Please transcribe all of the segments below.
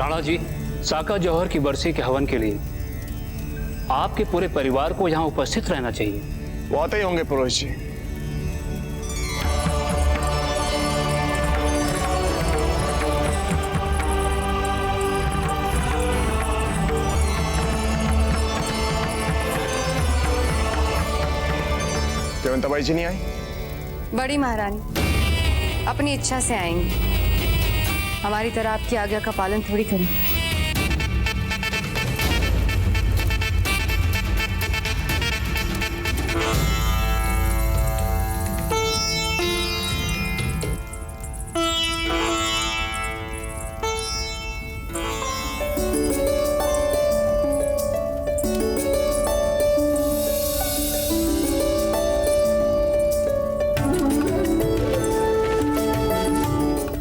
राणा जी, साका जौहर की बरसी के हवन के लिए आपके पूरे परिवार को यहाँ उपस्थित रहना चाहिए। वो आते ही होंगे पुरोहित जी। जयवंताबाई जी नहीं आई? बड़ी महारानी अपनी इच्छा से आएंगी, हमारी तरह आपकी आज्ञा का पालन थोड़ी करेंगे।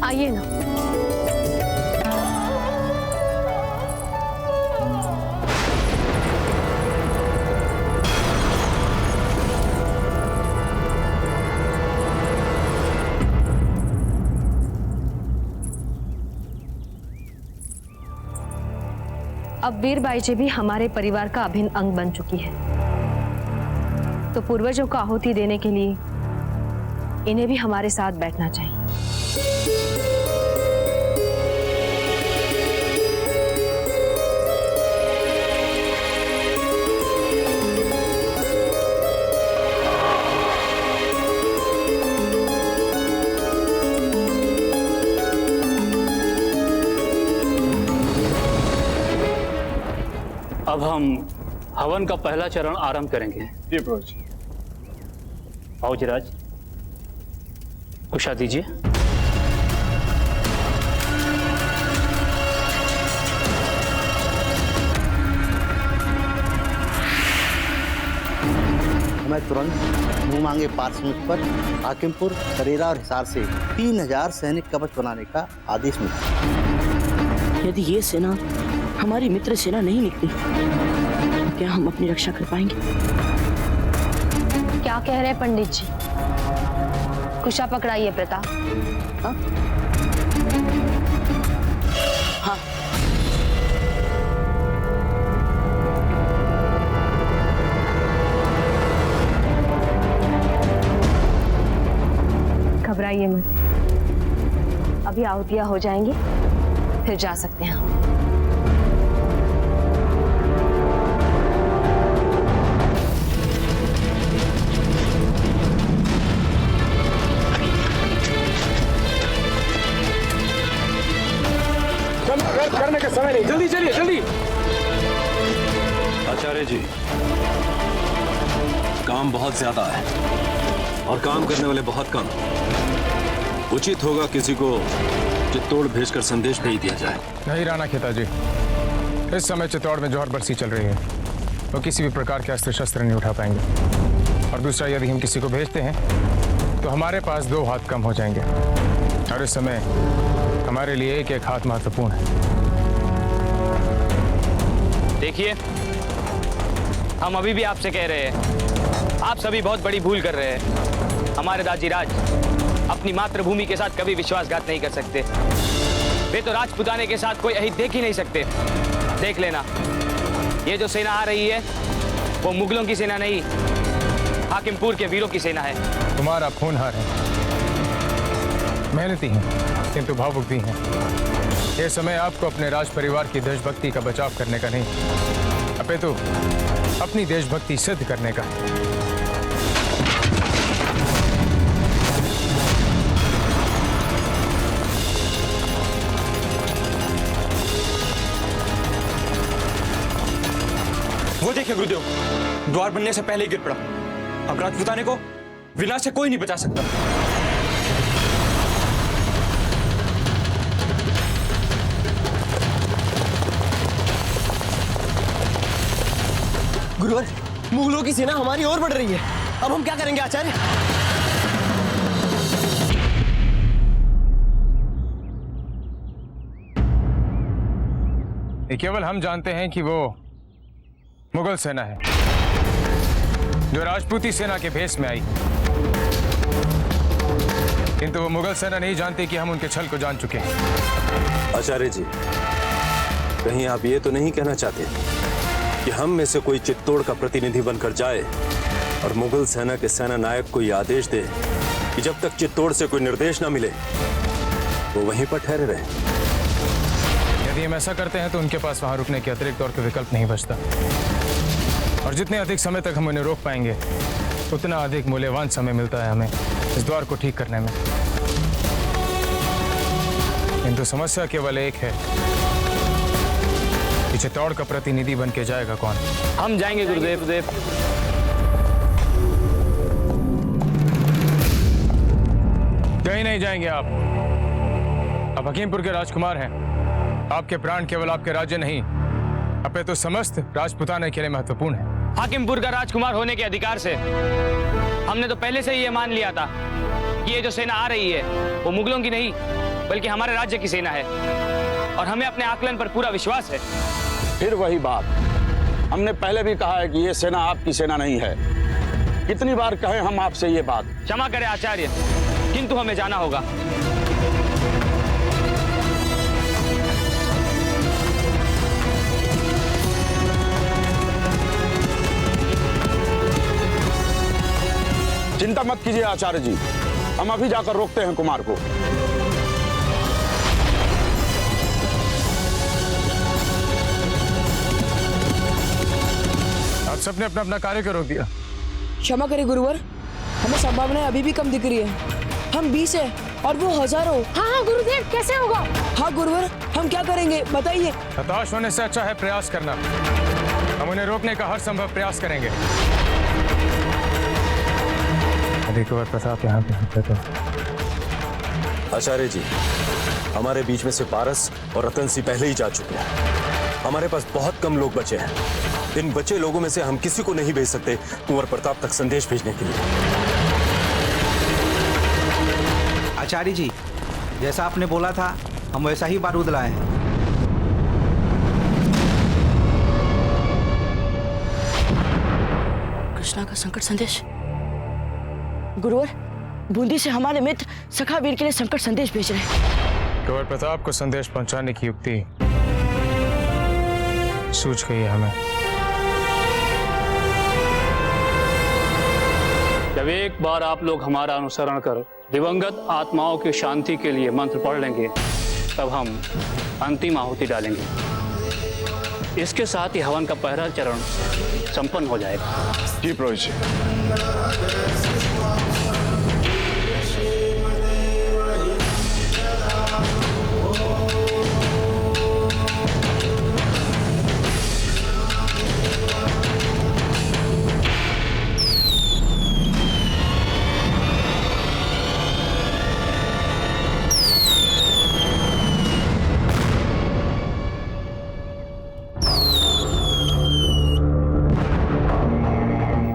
आइए ना। अब वीरबाई जी भी हमारे परिवार का अभिन्न अंग बन चुकी है, तो पूर्वजों को आहुति देने के लिए इन्हें भी हमारे साथ बैठना चाहिए। अब हम हवन का पहला चरण आरंभ करेंगे। जी पुरोहित जी। आओ जिराज, कुशा दीजिए। मैं तुरंत मुंह मांगे पार्श्व पर हाकिमपुर, करेरा और हिसार से 3000 सैनिक कवच बनाने का आदेश मिला। यदि ये सेना हमारी मित्र सेना नहीं निकली तो क्या हम अपनी रक्षा कर पाएंगे? क्या कह रहे हैं पंडित जी? कुशा पकड़ाइए प्रताप। हाँ? हाँ। घबराइए मत, अभी आहुतियां हो जाएंगी, फिर जा सकते हैं। करने का समय नहीं, जल्दी चलिए जल्दी। आचार्य जी, काम बहुत ज्यादा है और काम करने वाले बहुत कम। उचित होगा किसी को चित्तौड़ भेजकर संदेश भेज दिया जाए। नहीं राणा खेता जी, इस समय चित्तौड़ में जौहर बरसी चल रही है, वो किसी भी प्रकार के अस्त्र शस्त्र नहीं उठा पाएंगे। और दूसरा, यदि हम किसी को भेजते हैं तो हमारे पास 2 हाथ कम हो जाएंगे, और इस समय हमारे लिए एक एक हाथ महत्वपूर्ण है। देखिए, हम अभी भी आपसे कह रहे हैं, आप सभी बहुत बड़ी भूल कर रहे हैं। हमारे दाजीराज अपनी मातृभूमि के साथ कभी विश्वासघात नहीं कर सकते। वे तो राजपुताने के साथ कोई अहित देख ही नहीं सकते। देख लेना, ये जो सेना आ रही है वो मुगलों की सेना नहीं, हाकिमपुर के वीरों की सेना है। तुम्हारा खूनहार है, मेहनती है, किंतु भावुक भी है। यह समय आपको अपने राज परिवार की देशभक्ति का बचाव करने का नहीं, अपितु अपनी देशभक्ति सिद्ध करने का। वो देखिए गुरुदेव, द्वार बनने से पहले ही गिर पड़ा। अब राजपुताने को विनाश से कोई नहीं बचा सकता। गुरुवर, मुगलों की सेना हमारी ओर बढ़ रही है। अब हम क्या करेंगे आचार्य? ये केवल हम जानते हैं कि वो मुगल सेना है, जो राजपूती सेना के भेष में आई। किंतु वो मुगल सेना नहीं जानती कि हम उनके छल को जान चुके हैं। आचार्य जी, कहीं आप ये तो नहीं कहना चाहते कि हम में से कोई चित्तौड़ का प्रतिनिधि बनकर जाए और मुगल सेना के सेना नायक को यह आदेश दे कि जब तक चित्तौड़ से कोई निर्देश ना मिले वो वहीं पर ठहरे रहे? यदि हम ऐसा करते हैं तो उनके पास वहां रुकने के अतिरिक्त और कोई विकल्प नहीं बचता, और जितने अधिक समय तक हम उन्हें रोक पाएंगे उतना अधिक मूल्यवान समय मिलता है हमें इस द्वार को ठीक करने में। किंतु समस्या केवल एक है कि चित्तौड़ का प्रतिनिधि बन के जाएगा कौन? हम जाएंगे गुरुदेव। कहीं नहीं जाएंगे आप हकीमपुर के राजकुमार हैं। आपके प्राण केवल आपके राज्य नहीं अपितु समस्त राजपुताने के लिए महत्वपूर्ण है। हाकिमपुर का राजकुमार होने के अधिकार से हमने तो पहले से ही ये मान लिया था कि ये जो सेना आ रही है वो मुगलों की नहीं बल्कि हमारे राज्य की सेना है, और हमें अपने आकलन पर पूरा विश्वास है। फिर वही बात, हमने पहले भी कहा है कि ये सेना आपकी सेना नहीं है। कितनी बार कहे हम आपसे ये बात? क्षमा करें आचार्य, किंतु हमें जाना होगा। चिंता मत कीजिए आचार्य जी, हम अभी जाकर रोकते हैं कुमार को। आप सबने अपना अपना कार्य को रोक दिया। क्षमा करें गुरुवर, हमें संभावनाएं अभी भी कम दिख रही है। हम 20 है और वो हजारों। हाँ गुरुदेव, कैसे होगा? हाँ गुरुवर, हम क्या करेंगे बताइए? हताश होने से अच्छा है प्रयास करना। हम उन्हें रोकने का हर संभव प्रयास करेंगे। यदि कुंवर प्रताप यहाँ पे होते तो। आचार्य जी, हमारे बीच में से पारस और रतन सिंह पहले ही जा चुके हैं। हमारे पास बहुत कम लोग बचे हैं। इन बचे लोगों में से हम किसी को नहीं भेज सकते कुंवर प्रताप तक संदेश भेजने के लिए। आचार्य जी, जैसा आपने बोला था हम वैसा ही बारूद लाए हैं। कृष्णा का संकट संदेश। गुरुवर, बूंदी से हमारे मित्र सखा वीर के लिए संकट संदेश भेज रहे हैं। कुंवर प्रताप को संदेश पहुंचाने की युक्ति सूझ गई है हमें। जब एक बार आप लोग हमारा अनुसरण कर दिवंगत आत्माओं की शांति के लिए मंत्र पढ़ लेंगे तब हम अंतिम आहुति डालेंगे। इसके साथ ही हवन का पहला चरण संपन्न हो जाएगा। जी पुरोहित जी।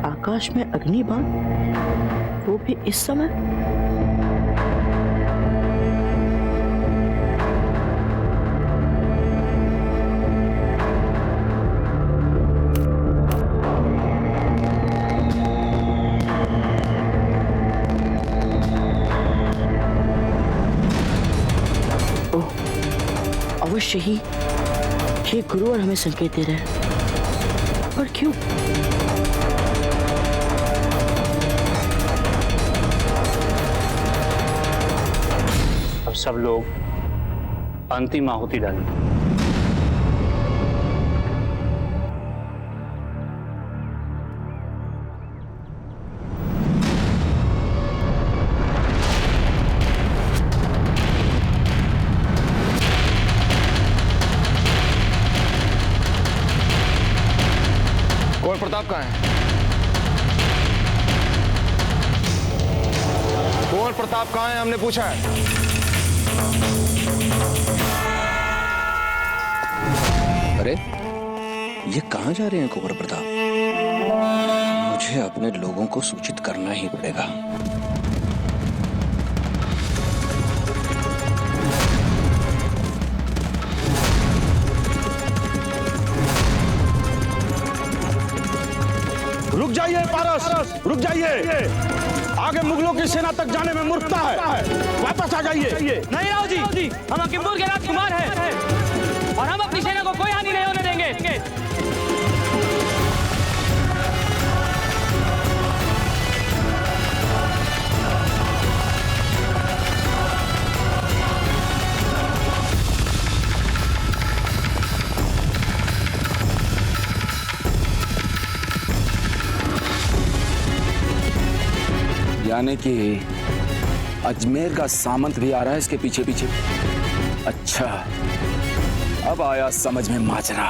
आकाश में अग्निबाण, वो भी इस समय। ओह, अवश्य ही ये गुरुवर हमें संकेत दे रहे हैं। पर क्यों? सब लोग अंतिम आहुति डालें। कुंवर प्रताप कहाँ है? कुंवर प्रताप कहाँ है हमने पूछा है। अरे ये कहाँ जा रहे हैं कुंवर प्रताप? मुझे अपने लोगों को सूचित करना ही पड़ेगा। रुक जाइए पारस, रुक जाइए। आगे मुगलों की सेना तक जाने में मूर्खता है। वापस आ जाइए। नहीं राव जी, हम हकीमपुर के राजकुमार हैं। और हम अपनी सेना को कोई हानि नहीं होने देंगे। यानी कि अजमेर का सामंत भी आ रहा है इसके पीछे पीछे। अच्छा, अब आया समझ में माजरा।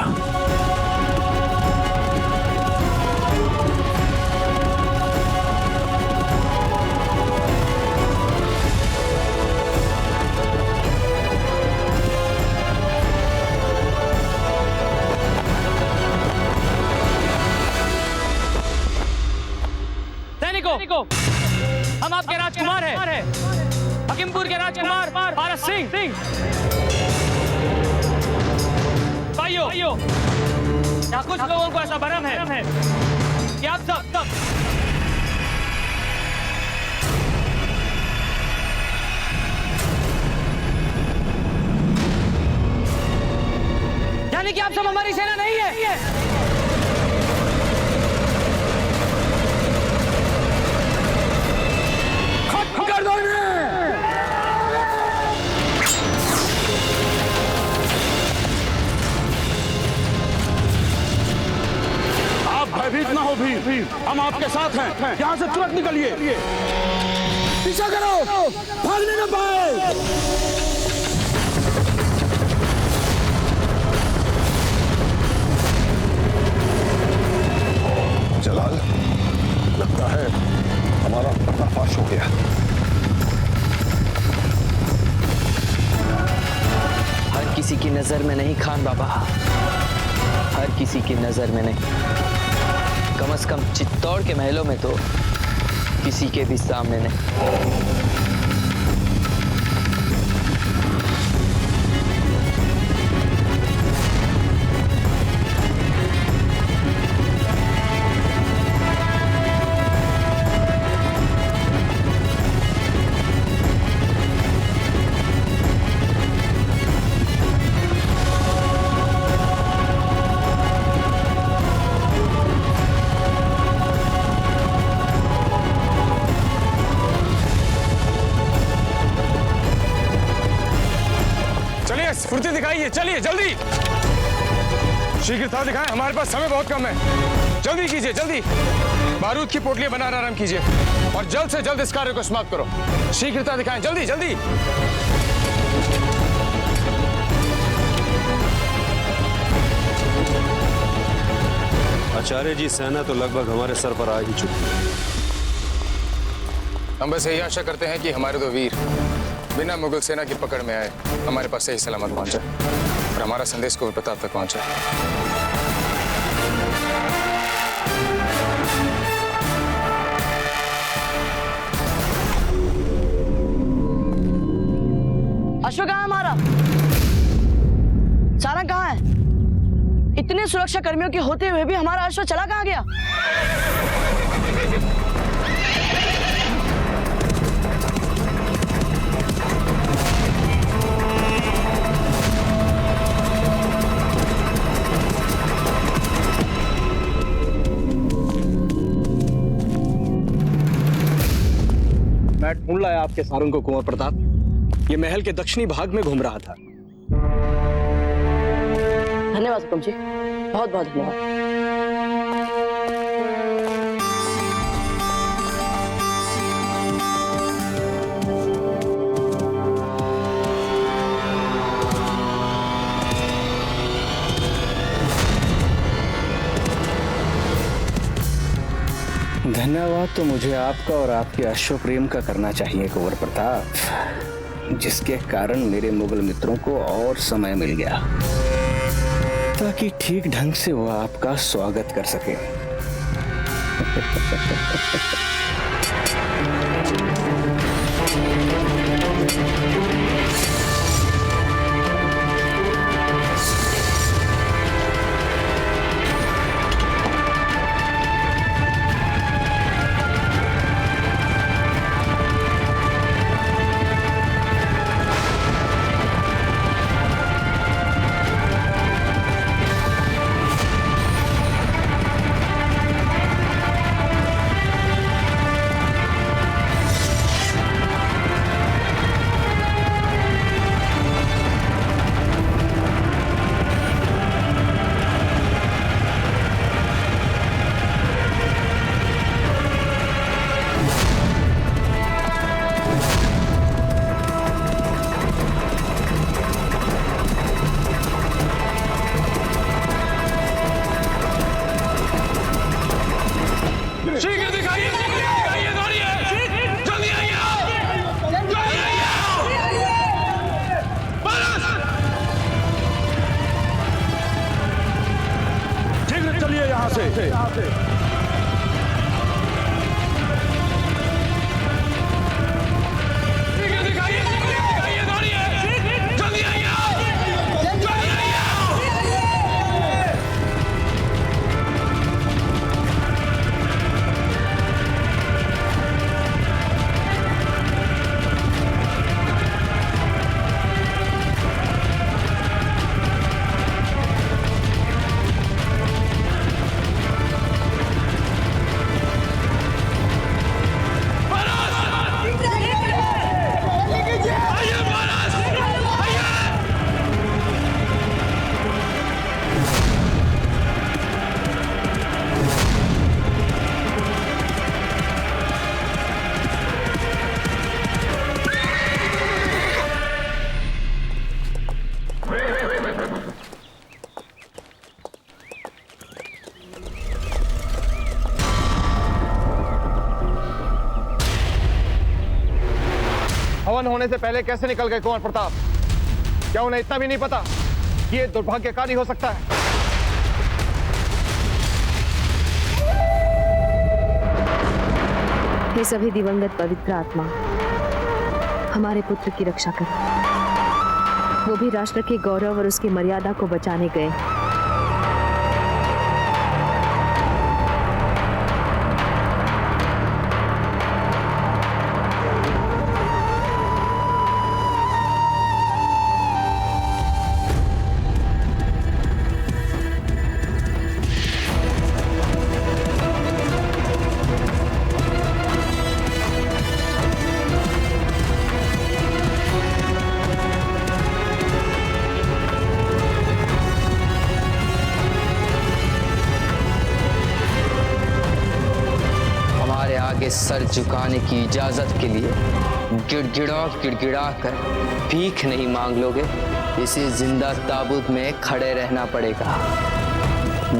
सैनिकों, हम आपके राजकुमार हैं, हकीमपुर के राजकुमार पारस सिंह। भाइयों, यहाँ कुछ लोगों को ऐसा भ्रम है कि आप सब यानी कि आप सब हमारी सेना नहीं है। भयभीत ना हो भी, हम आपके साथ हैं। यहाँ से तुरंत निकलिए। पीछा करो, भागने न पाए। जलाल, लगता है हमारा पर्दाफाश हो गया। हर किसी की नजर में नहीं खान बाबा, हर किसी की नजर में नहीं, कम से कम चित्तौड़ के महलों में तो किसी के भी सामने नहीं। फुर्ती दिखाइए, चलिए जल्दी, शीघ्रता दिखाएं, हमारे पास समय बहुत कम है। जल्दी कीजिए, जल्दी बारूद की पोटलियां बनाना आरंभ कीजिए और जल्द से जल्द इस कार्य को समाप्त करो। शीघ्रता दिखाएं, जल्दी जल्दी। आचार्य जी, सेना तो लगभग हमारे सर पर आ ही चुकी है। हम बस यही आशा करते हैं कि हमारे दो वीर बिना मुगल सेना की पकड़ में आए हमारे पास सही सलामत पहुंचे और हमारा संदेश कुंवर प्रताप तक पहुंचे। अश्व कहाँ है हमारा? सारंग कहाँ है? इतने सुरक्षा कर्मियों के होते हुए भी हमारा अश्व चला कहाँ गया? मैं ढूंढ लाया आपके सारंग को कुंवर प्रताप। ये महल के दक्षिणी भाग में घूम रहा था। धन्यवाद हुकुम जी, बहुत बहुत धन्यवाद। धन्यवाद तो मुझे आपका और आपके अश्व प्रेम का करना चाहिए कुंवर प्रताप, जिसके कारण मेरे मुगल मित्रों को और समय मिल गया ताकि ठीक ढंग से वो आपका स्वागत कर सके। से। हवन होने से पहले कैसे निकल गए कुंवर प्रताप? क्या उन्हें इतना भी नहीं पता कि ये दुर्भाग्यकारी हो सकता है? हे सभी दिवंगत पवित्र आत्मा, हमारे पुत्र की रक्षा करो। वो भी राष्ट्र के गौरव और उसकी मर्यादा को बचाने गए। आगे सर झुकाने की इजाजत के लिए गिड़गिड़ा कर भीख नहीं मांग लोगे। इसे जिंदा ताबूत में खड़े रहना पड़ेगा।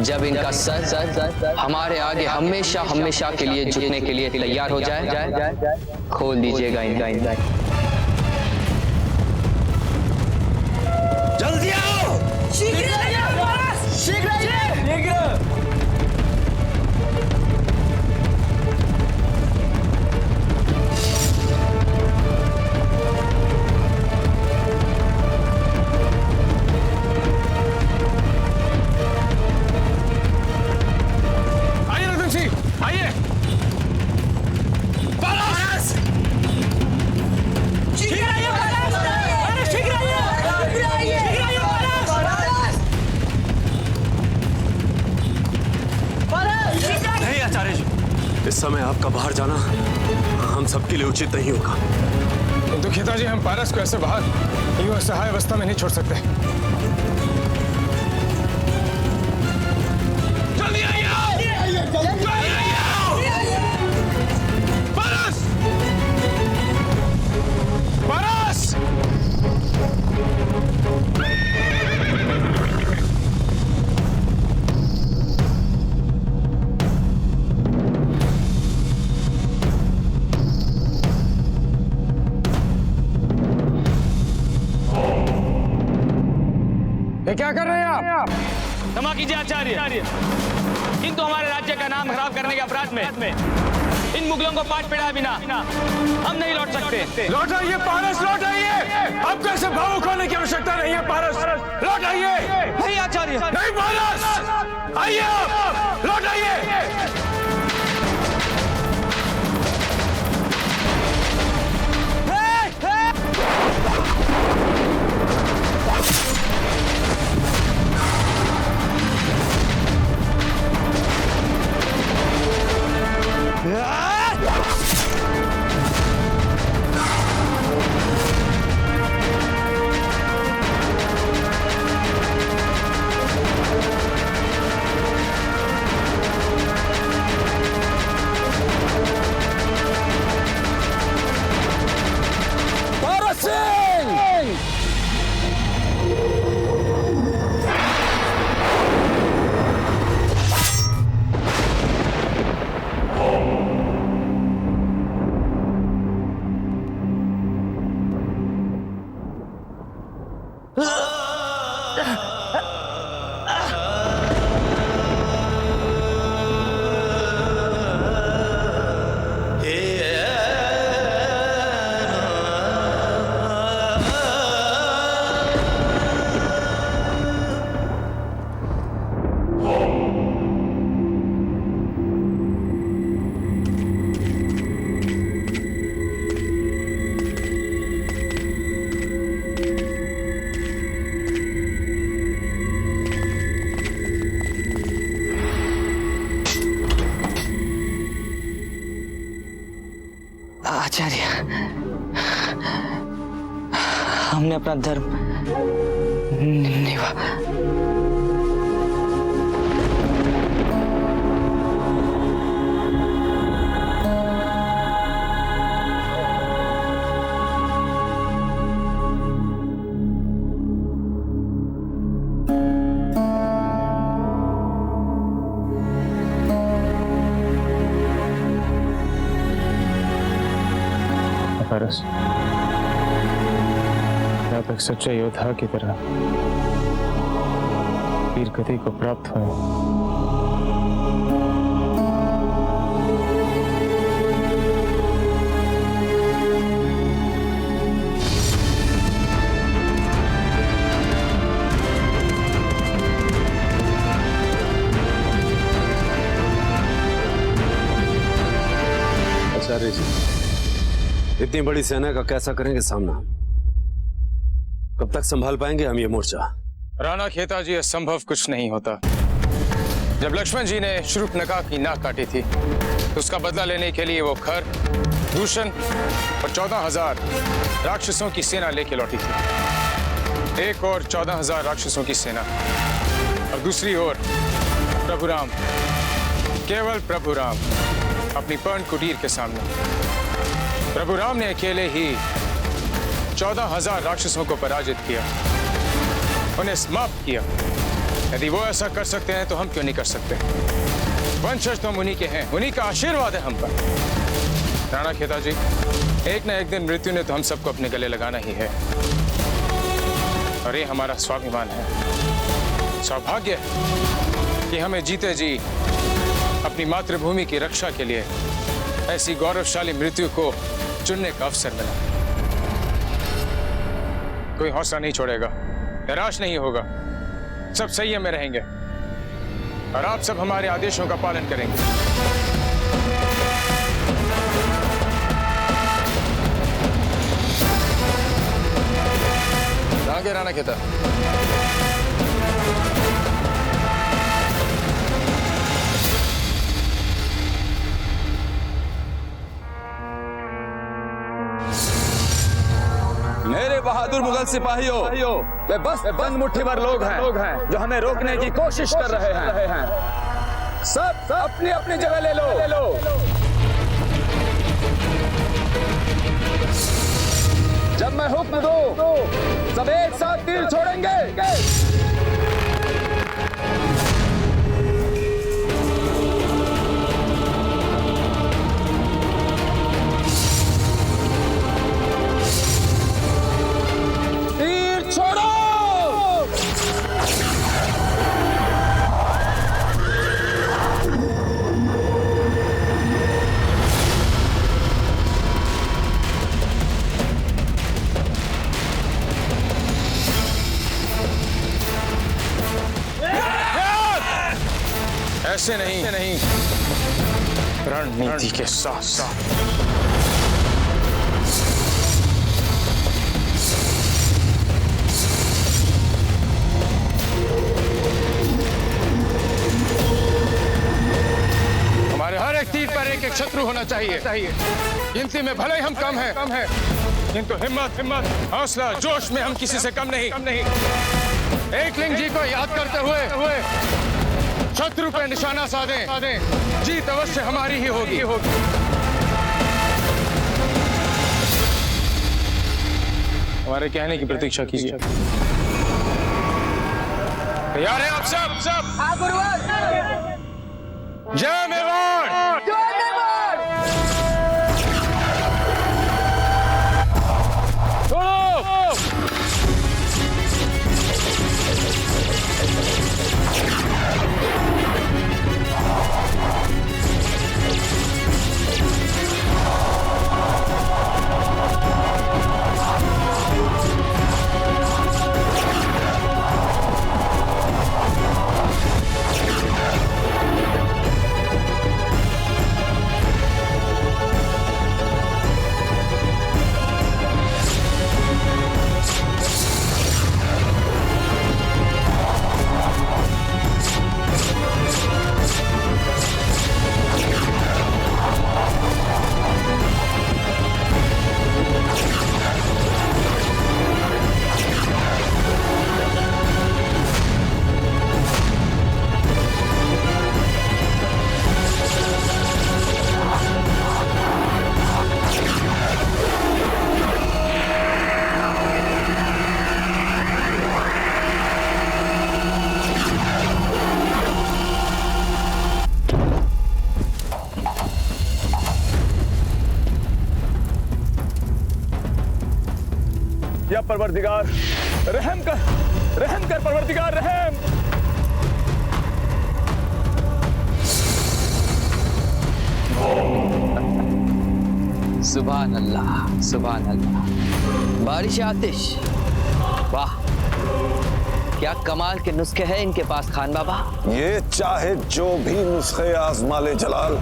जब इनका सर हमारे आगे हमेशा हमेशा के लिए झुकने के लिए तैयार हो जाए, खोल दीजिएगा इनका। जल्दी आओ, शीघ्र इस समय आपका बाहर जाना हम सबके लिए उचित नहीं होगा। किंतु खिताजी, हम पारस को ऐसे बाहर यूं असहाय अवस्था में नहीं छोड़ सकते। जल्दी आइए, पारस! पारस! ये क्या कर रहे हैं आप? क्षमा कीजिए आचार्य, किंतु हमारे राज्य का नाम खराब करने के अपराध में इन मुगलों को पाट पिड़ाए बिना हम नहीं लौट सकते। लौट आइए पारस, लौट आइए। आपको ऐसे भावुक होने की आवश्यकता नहीं है पारस, लौट आइए। नहीं आचार्य, नहीं पारस, आइए आप, लौट आइए। हमने अपना धर्म निभा। पारस, आप एक सच्चे योद्धा की तरह वीर गति को प्राप्त हुए। आचार्य जी, इतनी बड़ी सेना का कैसा करेंगे सामना? कब तक संभाल पाएंगे हम ये मोर्चा? राणा खेता जी, असंभव कुछ नहीं होता। जब लक्ष्मण जी ने शूर्पणखा की नाक काटी थी तो उसका बदला लेने के लिए वो खर, दूषण और 14,000 राक्षसों की सेना लेके लौटी थी। एक और 14,000 राक्षसों की सेना और दूसरी ओर प्रभु राम, केवल प्रभु राम अपनी पर्ण कुटीर के सामने। प्रभु राम ने अकेले ही 14,000 राक्षसों को पराजित किया, उन्हें समाप्त किया। यदि वो ऐसा कर सकते हैं तो हम क्यों नहीं कर सकते? वंशज तो उन्हीं के हैं, उन्हीं का आशीर्वाद है हम पर। राणा खेता जी, एक न एक दिन मृत्यु ने तो हम सबको अपने गले लगाना ही है, और ये हमारा स्वाभिमान है। सौभाग्य है कि हमें जीते जी अपनी मातृभूमि की रक्षा के लिए ऐसी गौरवशाली मृत्यु को चुनने का अवसर मिला। कोई हौसला नहीं छोड़ेगा, निराश नहीं होगा, सब संयम में रहेंगे और आप सब हमारे आदेशों का पालन करेंगे। कहाँ गया राणा खेता? मेरे बहादुर मुगल सिपाहियों, वे बस चंद मुट्ठी भर लोग हैं जो हमें रोकने की कोशिश कर रहे हैं। सब अपनी अपनी जगह ले लो। जब मैं हुक्म दूं, सब एक साथ तीर छोड़ेंगे। ऐसे नहीं, रणनीति के साथ साथ। हमारे हर एक तीर पर एक शत्रु होना चाहिए। गिनती में भले ही हम कम हैं, किंतु हिम्मत, हौसला, जोश में हम किसी से कम नहीं। एकलिंग जी को याद करते हुए शत्रु पे निशाना साधें, जीत अवश्य हमारी ही होगी। हमारे कहने की प्रतीक्षा कीजिए। तैयार हैं आप सब? हाँ गुरुवर। जय मेवाड़। परवरदिगार, रहम कर परवरदिगार, रहम। सुभान अल्लाह, सुभान अल्लाह। बारिश आतिश, वाह क्या कमाल के नुस्खे हैं इनके पास खान बाबा। ये चाहे जो भी नुस्खे आजमा ले जलाल,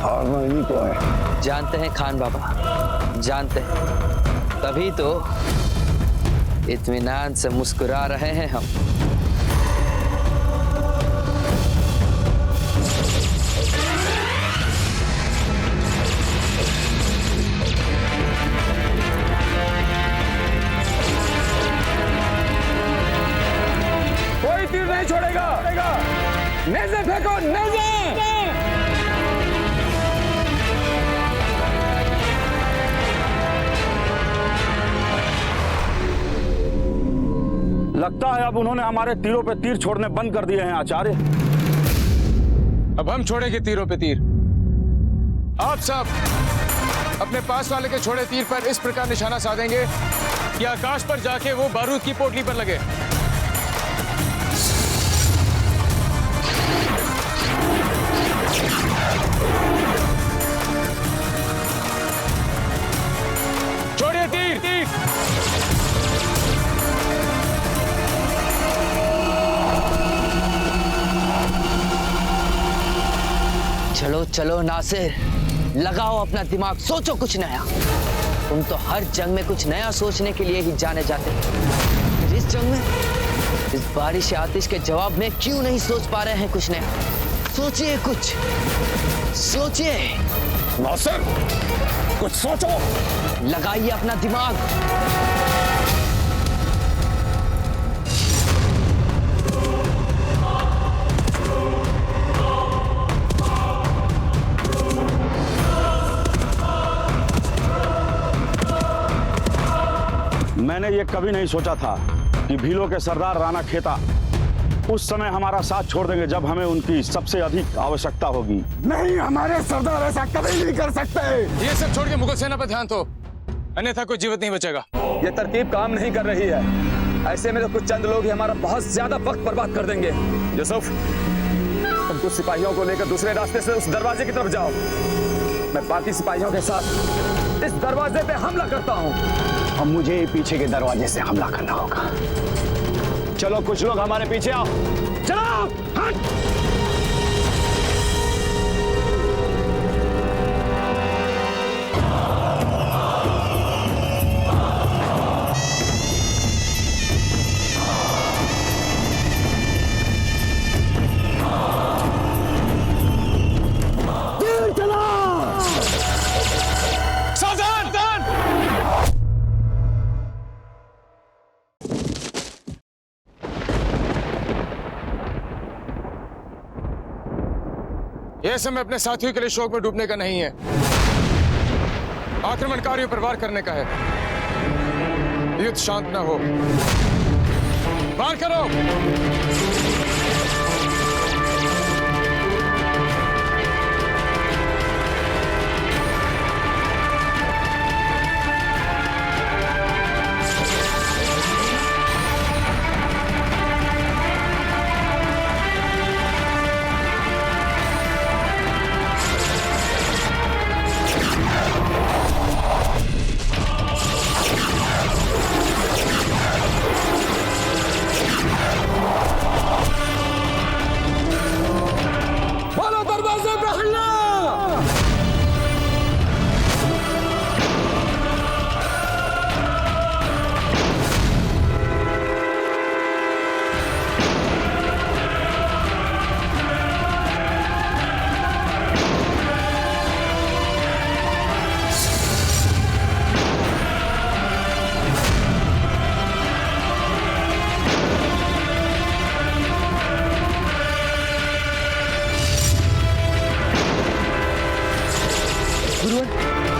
हारना इन्हीं को है। जानते हैं खान बाबा, जानते हैं, तभी तो इत्मीनान से मुस्कुरा रहे हैं हम। कोई तीर नहीं छोड़ेगा। नेज़े फेंको, नेज़े। लगता है अब उन्होंने हमारे तीरों पे तीर छोड़ने बंद कर दिए हैं आचार्य। अब हम छोड़ेंगे तीरों पे तीर। आप सब अपने पास वाले के छोड़े तीर पर इस प्रकार निशाना साधेंगे कि आकाश पर जाके वो बारूद की पोटली पर लगे। छोड़िए तीर, तीर। चलो चलो नासिर, लगाओ अपना दिमाग, सोचो कुछ नया। तुम तो हर जंग में कुछ नया सोचने के लिए ही जाने जाते हो। इस जंग में, इस बारिश आतिश के जवाब में क्यों नहीं सोच पा रहे हैं कुछ नया? सोचिए कुछ, सोचिए। नासिर, कुछ सोचो। लगाइए अपना दिमाग। मैंने ये कभी नहीं सोचा था कि भीलों के सरदार राणा खेता उस समय हमारा साथ छोड़ देंगे जब हमें उनकी सबसे अधिक आवश्यकता होगी। नहीं, हमारे सरदार ऐसा कभी नहीं कर सकते। ये सब छोड़ के मुगल सेना पर ध्यान दो, अन्यथा कोई जीवित नहीं बचेगा। ये तरकीब काम नहीं कर रही है। ऐसे में तो कुछ चंद लोग ही हमारा बहुत ज्यादा वक्त बर्बाद कर देंगे। यूसुफ, तुम कुछ सिपाहियों को लेकर दूसरे रास्ते से उस दरवाजे की तरफ जाओ। मैं बाकी सिपाहियों के साथ इस दरवाजे पे हमला करता हूँ। अब मुझे पीछे के दरवाजे से हमला करना होगा। चलो कुछ लोग हमारे पीछे आओ। चलो, हट। यह समय अपने साथियों के लिए शोक में डूबने का नहीं है, आक्रमणकारियों पर वार करने का है। युद्ध शांत न हो, वार करो।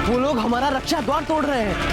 वो लोग हमारा रक्षा द्वार तोड़ रहे हैं।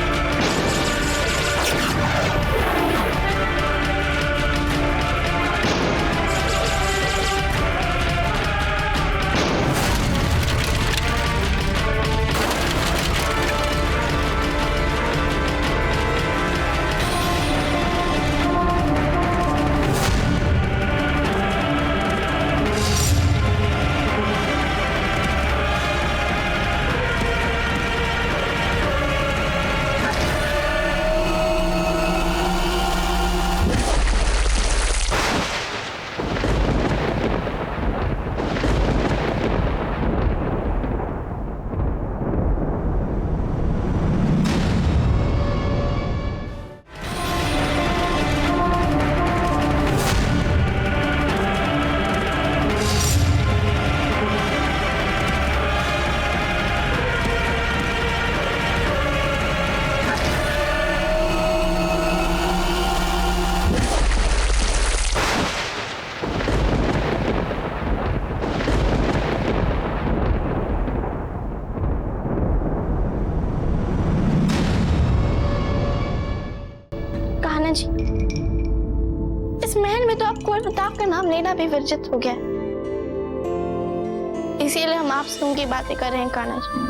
इस महल में तो अब कुंवर प्रताप का नाम लेना भी वर्जित हो गया। इसीलिए हम आपसे उनकी बातें कर रहे हैं कान्हा जी।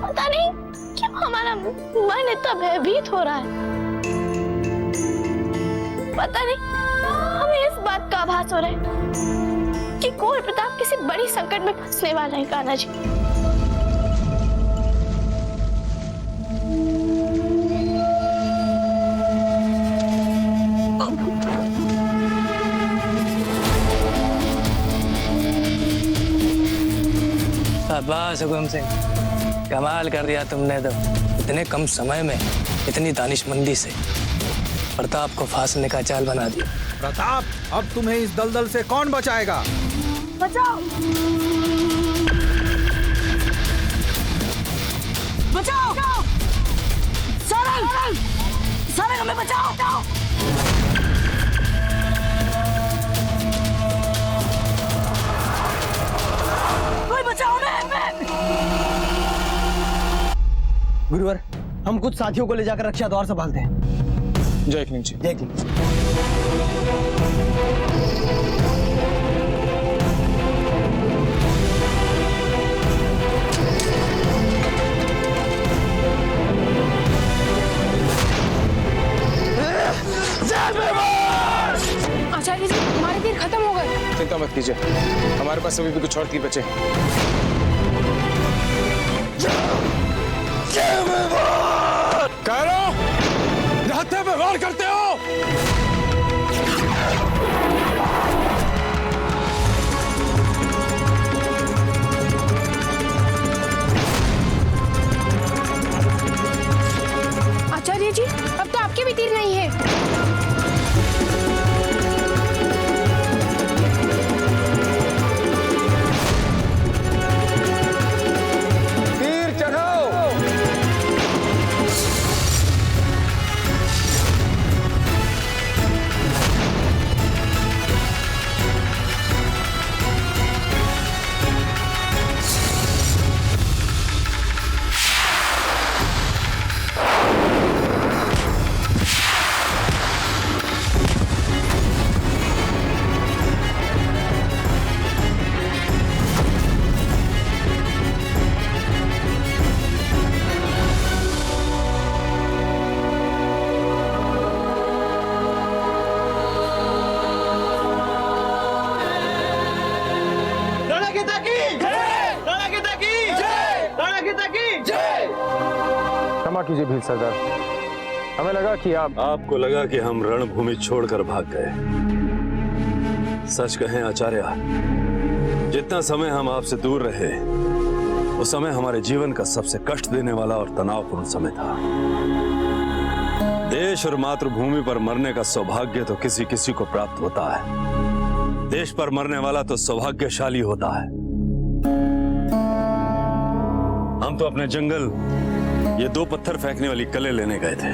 पता नहीं क्यों हमारा मन इतना भयभीत हो रहा है। पता नहीं हमें इस बात का आभास हो रहा है कि कुंवर प्रताप किसी बड़ी संकट में फंसने वाला है कान्हा जी। शाबाश हुकुम सिंह, कमाल कर दिया तुमने तो। इतने कम समय में इतनी दानिशमंदी से प्रताप को फांसने का चाल बना दिया। प्रताप, अब तुम्हें इस दलदल से कौन बचाएगा? बचाओ बचाओ सारंग, सारंग हमें बचाओ। कोई बचाओ हमें। गुरुवर, हम कुछ साथियों को ले जाकर रक्षा द्वार संभालते हैं। जय किंग जी। जय किंग। आचार्य जी, हमारे तीर खत्म हो गए। चिंता मत कीजिए, हमारे पास अभी भी कुछ और तीर बचे। कह रहा हूं, रहते में वार करते हो। आचार्य जी, अब तो आपके भी तीर नहीं है। तीर चढ़ाओ। क्षमा कीजिए भील सरदार, हमें लगा कि आपको लगा कि हम रणभूमि छोड़कर भाग गए। सच कहें आचार्य, जितना समय हम आपसे दूर रहे उस समय हमारे जीवन का सबसे कष्ट देने वाला और तनावपूर्ण समय था। देश और मातृभूमि पर मरने का सौभाग्य तो किसी किसी को प्राप्त होता है। देश पर मरने वाला तो सौभाग्यशाली होता है। हम तो अपने जंगल ये 2 पत्थर फेंकने वाली कले लेने गए थे।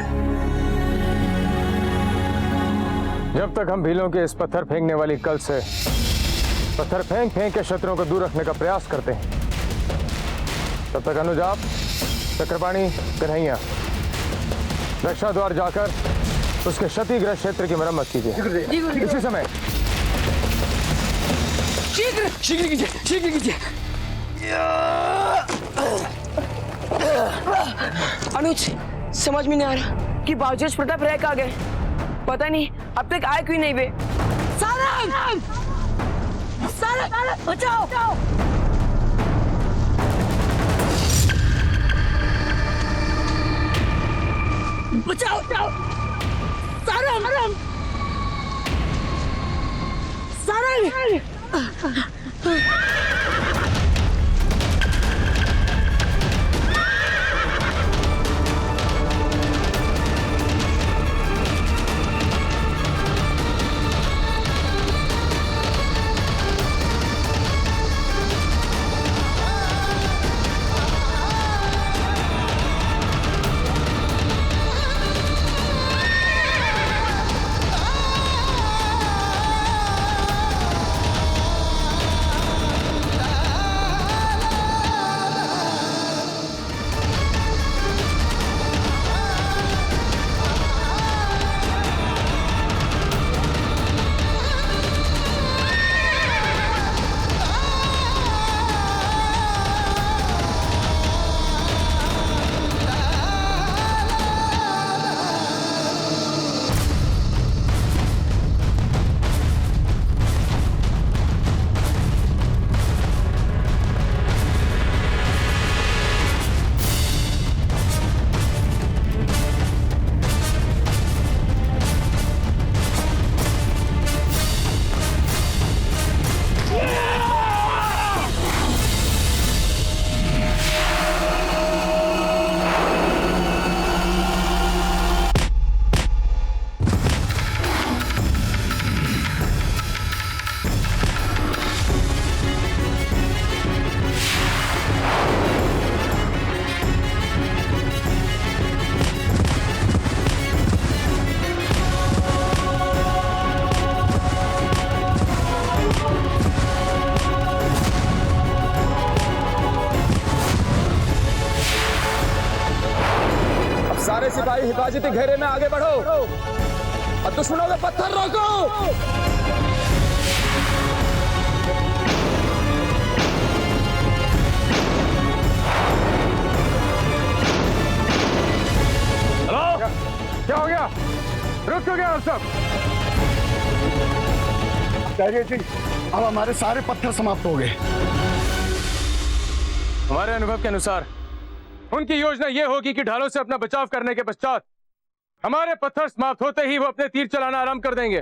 जब तक हम भीलों के इस पत्थर फेंकने वाली कल से पत्थर फेंक फेंक के शत्रुओं को दूर रखने का प्रयास करते हैं, तब तक अनुजाप, चक्रपाणी, कन्हैया रक्षा द्वार जाकर उसके क्षतिग्रस्त क्षेत्र की मरम्मत कीजिए। इसी समय शीघ्र शीघ्र कीजिए, शीघ्र कीजिए। अनुज, समझ में नहीं आ रहा कि बावजूद प्रताप रह का गए। पता नहीं अब तक आए क्यों नहीं वे। सारंग! सारंग! बचाओ! बचाओ! बचाओ! सारंग! सारंग! हिफाजती घेरे में आगे बढ़ो और दुश्मनों के पत्थर रोको। हेलो, क्या हो गया? रुक क्यों गया आप सब? जी, अब हमारे सारे पत्थर समाप्त हो गए। हमारे अनुभव के अनुसार उनकी योजना यह होगी कि ढालों से अपना बचाव करने के पश्चात हमारे पत्थर समाप्त होते ही वो अपने तीर चलाना आरंभ कर देंगे।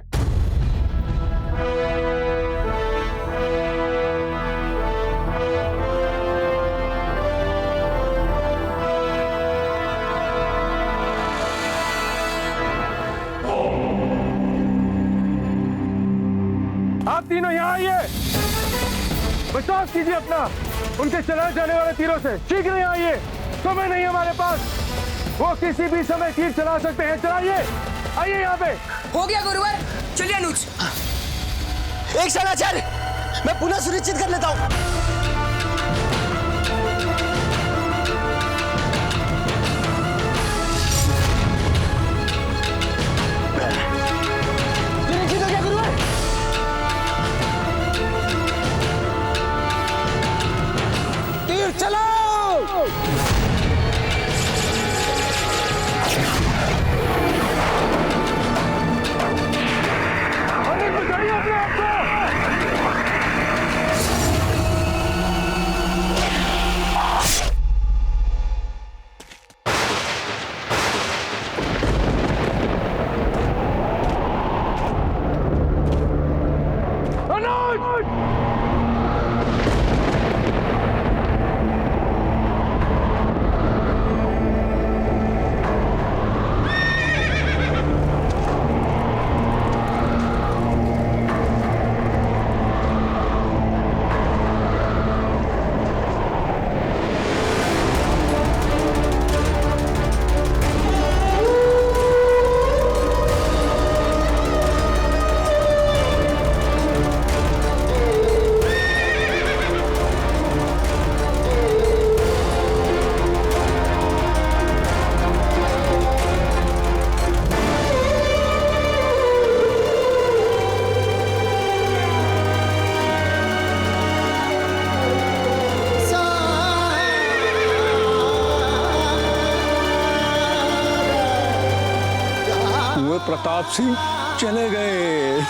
आप तीनों यहाँ आइए, बचाव कीजिए अपना उनके चलाए जाने वाले तीरों से। शीघ्र यहाँ आइए, समय नहीं हमारे पास, वो किसी भी समय तीर चला सकते हैं। चलाइए, आइए यहाँ पे। हो गया गुरुवर, चलिए अनुज। एक क्षण आचार्य, मैं पुनः सुनिश्चित कर लेता हूँ। सुनिश्चित हो गया गुरुवर। तीर चलाओ। प्रताप सिंह चले गए।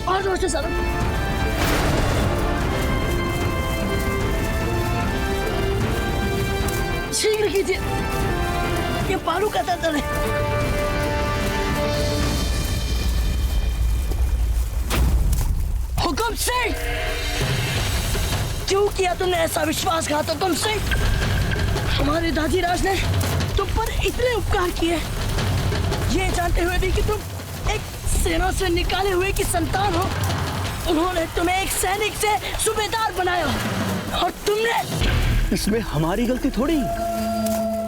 और जोर से सर। शीघ्र कीजिए, ये बालू का दलदल है। हुकुम सिंह, क्यों किया तुमने ऐसा विश्वासघात तुमसे? हमारे दादी राज ने तुम पर इतने उपकार किए, ये जानते हुए भी कि तुम एक सेना से निकाले हुए की संतान हो। उन्होंने तुम्हें एक सैनिक से सूबेदार बनाया और तुमने। इसमें हमारी गलती थोड़ी,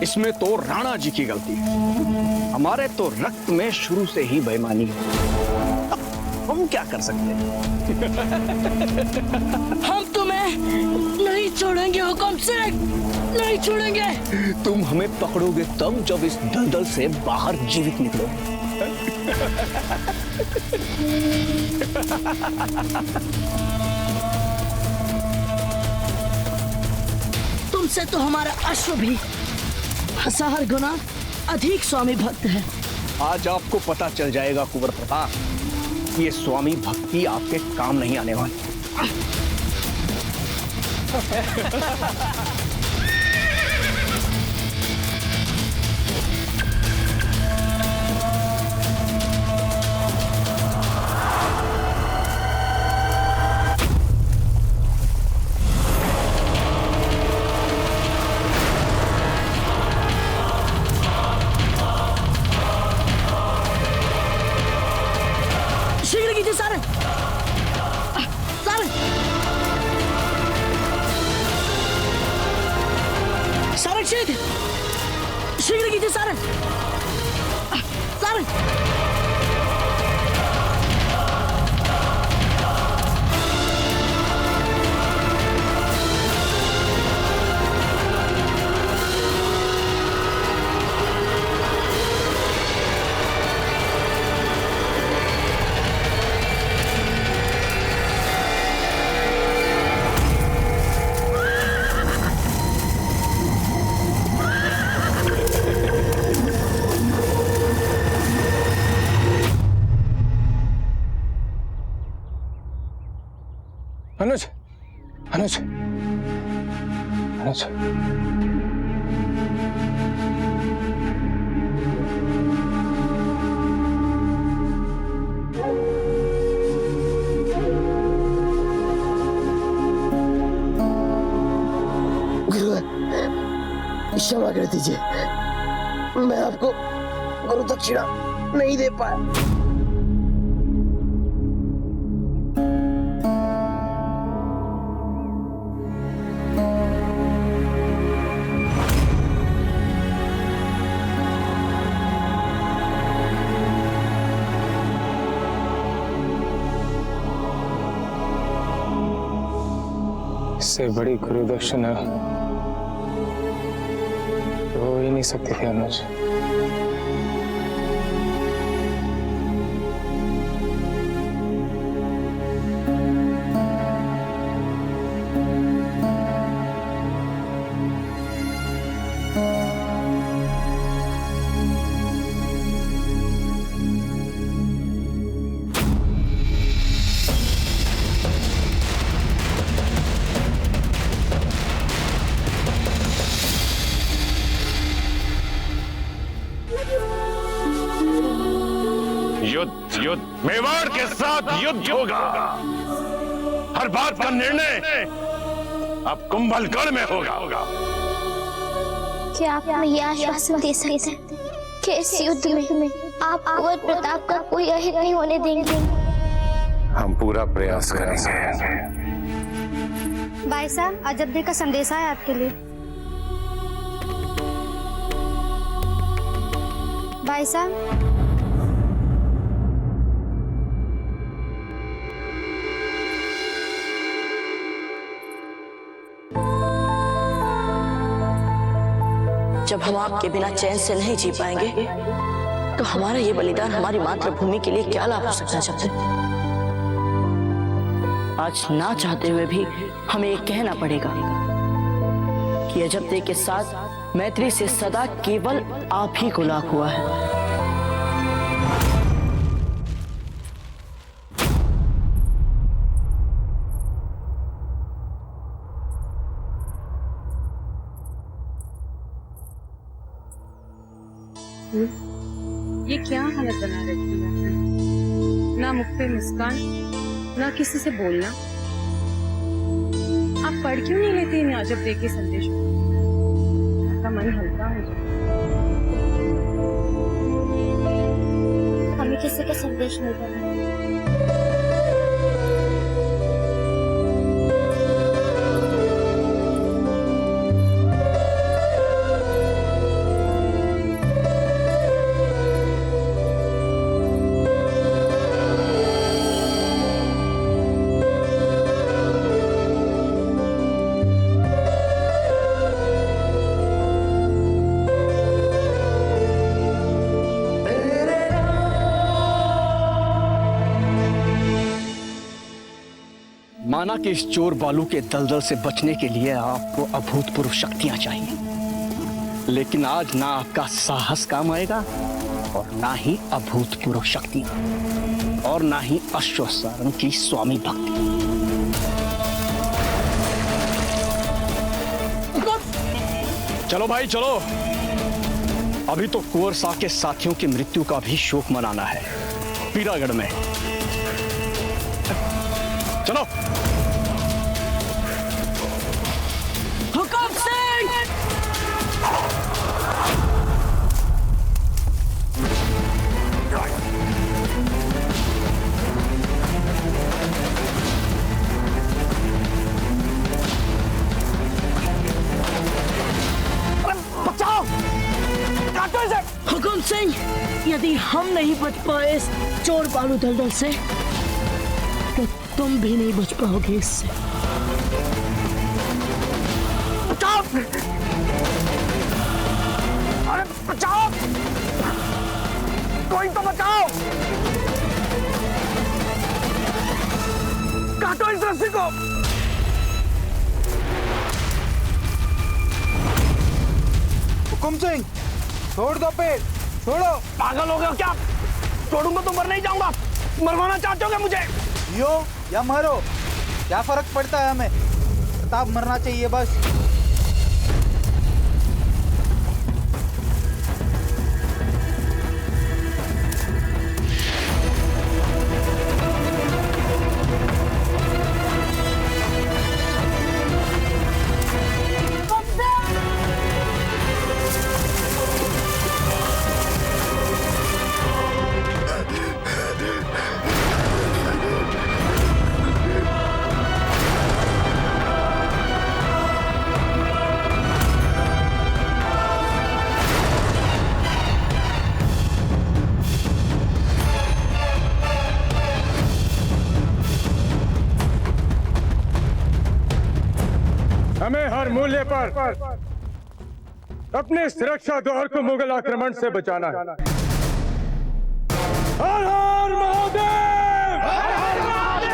इसमें तो राणा जी की गलती है। हमारे तो रक्त में शुरू से ही बेईमानी है। हम क्या कर सकते हैं? हम तुम्हें नहीं छोड़ेंगे हुक्म सिंह, नहीं छोड़ेंगे। तुम हमें पकड़ोगे तब जब इस दलदल से बाहर जीवित निकलोगे। तुमसे तो हमारा अश्व भी 1000 गुना अधिक स्वामी भक्त है। आज आपको पता चल जाएगा कुंवर प्रताप, ये स्वामी भक्ति आपके काम नहीं आने वाली। शीघ्र कीजिए सारंग, सारंग। अनुज, अनुज, अनुज। क्षमा कर दीजिए, मैं आपको गुरु दक्षिणा नहीं दे पाया। इससे बड़ी गुरु दक्षिणा हो ही नहीं सकती थी अनुज। युद्ध मेवाड़ के साथ युद्ध होगा। हर बात का निर्णय अब कुंभलगढ़ में होगा। क्या आप हमें यह आश्वासन दे सकते हैं कि इस युद्ध में आप कुंवर प्रताप का कोई अहित नहीं होने देंगे? हम पूरा प्रयास करेंगे। भाई साहब, अजब का संदेशा है आपके लिए। भाई साहब, जब हम आपके बिना चैन से नहीं जी पाएंगे तो हमारा ये बलिदान हमारी मातृभूमि के लिए क्या लाभ हो सकता है? जब आज ना चाहते हुए भी हमें ये कहना पड़ेगा कि अजब के साथ मैत्री से सदा केवल आप ही को लाभ हुआ है। ये क्या हालत बना रखी है? ना मुख पे मुस्कान, ना किसी से बोलना। आप पढ़ क्यों नहीं लेते इन अजब दे के संदेश? आपका मन हल्का हो जाए। हमें किसी का संदेश नहीं देना। माना कि इस चोर बालू के दलदल से बचने के लिए आपको अभूतपूर्व शक्तियां चाहिए, लेकिन आज ना आपका साहस काम आएगा और ना ही अभूतपूर्व शक्तियां और ना ही अश्वसारण की स्वामी भक्ति। चलो भाई चलो, अभी तो कुंवर शाह के साथियों की मृत्यु का भी शोक मनाना है पीरागढ़ में। चलो। हुकुम सिंह! हुकुम सिंह, यदि हम नहीं बच पाए इस चोर बालू दलदल से तो तुम भी नहीं बच पाओगे इससे। बचाओ! अरे बचाओ! कोई तो बचाओ! काटो इस रस्सी को! हुकुम सिंह, छोड़ दो पेड़, छोड़ो। पागल हो गए हो क्या? छोड़ूंगा तो मर नहीं जाऊंगा। मरवाना चाहते हो क्या मुझे? जियो या मरो, क्या फर्क पड़ता है हमें? प्रताप मरना चाहिए बस। हमें हर मूल्य पर अपने सुरक्षा द्वार को मुगल आक्रमण से बचाना है। हर हर महादेव! हर हर महादेव!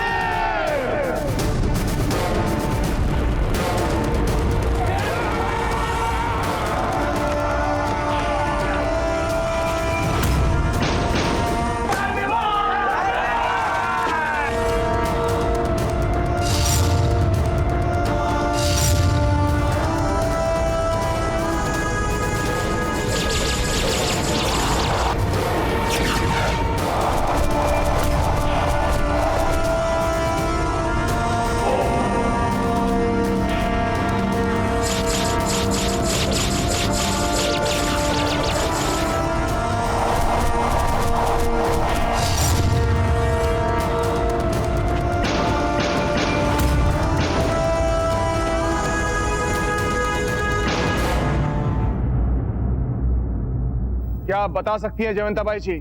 क्या आप बता सकती हैं जयवंताबाई जी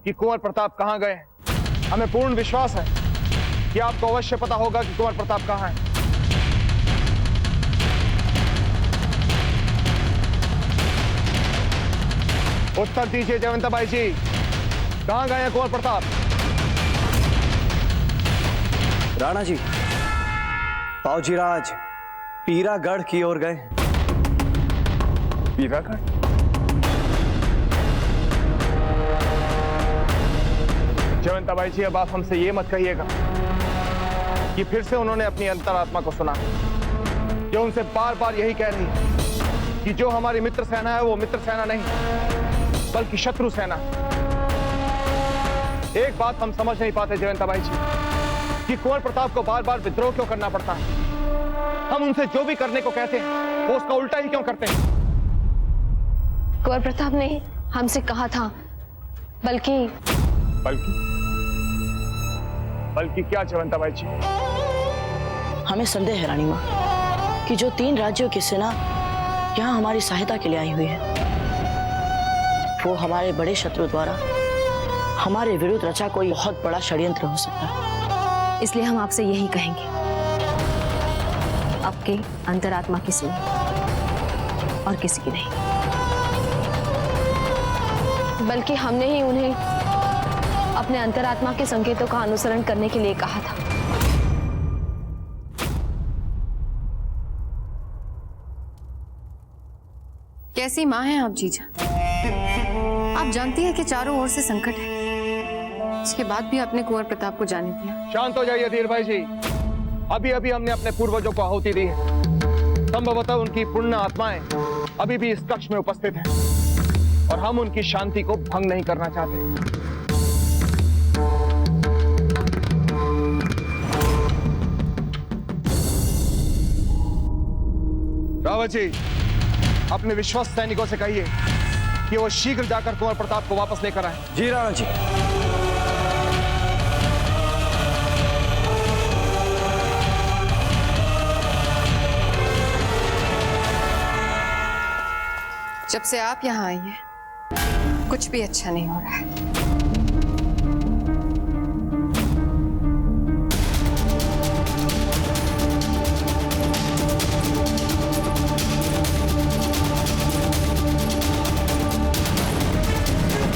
कि कुंवर प्रताप कहाँ गए? हमें पूर्ण विश्वास है कि आपको अवश्य पता होगा कि कुंवर प्रताप कहाँ है। उत्तर दीजिए जयवंताबाई जी, कहाँ गए हैं कुंवर प्रताप? राणा जी, बाबूजीराज पीरागढ़ की ओर गए। पीरागढ़? जयवंताबाई जी, अब आप हमसे ये मत कहिएगा कि फिर से उन्होंने अपनी अंतरात्मा को सुना, जो उनसे बार बार यही कह रही है कि जो हमारी मित्र सेना है वो मित्र सेना नहीं बल्कि शत्रु सेना। एक बात हम समझ नहीं पाते जयवंताबाई जी कि कुंवर प्रताप को बार बार विद्रोह क्यों करना पड़ता है। हम उनसे जो भी करने को कहते हैं वो उसका उल्टा ही क्यों करते हैं? कुंवर प्रताप ने हमसे कहा था, बल्कि बल्कि क्या जयवंताबाई जी? हमें संदेह है रानी माँ कि जो 3 राज्यों की सेना यहाँ हमारी सहायता के लिए आई हुई है वो हमारे बड़े शत्रु द्वारा हमारे विरुद्ध रचा कोई बहुत बड़ा षड्यंत्र हो सकता है। इसलिए हम आपसे यही कहेंगे, आपके अंतरात्मा की सुनिए और किसी की नहीं। बल्कि हमने ही उन्हें अपने अंतरात्मा के संकेतों का अनुसरण करने के लिए कहा था। कैसी माँ हैं आप जीजा? आप जानती हैं कि चारों ओर से संकट है, इसके बाद भी आपने कुंवर प्रताप को जाने दिया। शांत हो जाइए धीर भाई जी। अभी अभी हमने अपने पूर्वजों को आहुति दी है। संभवतः उनकी पुण्य आत्माएं अभी भी इस कक्ष में उपस्थित हैं और हम उनकी शांति को भंग नहीं करना चाहते। रावत जी, अपने विश्वस्त सैनिकों से कहिए कि वो शीघ्र जाकर कुंवर प्रताप को वापस लेकर आए। जी राणा जी। जब से आप यहाँ आई हैं, कुछ भी अच्छा नहीं हो रहा है।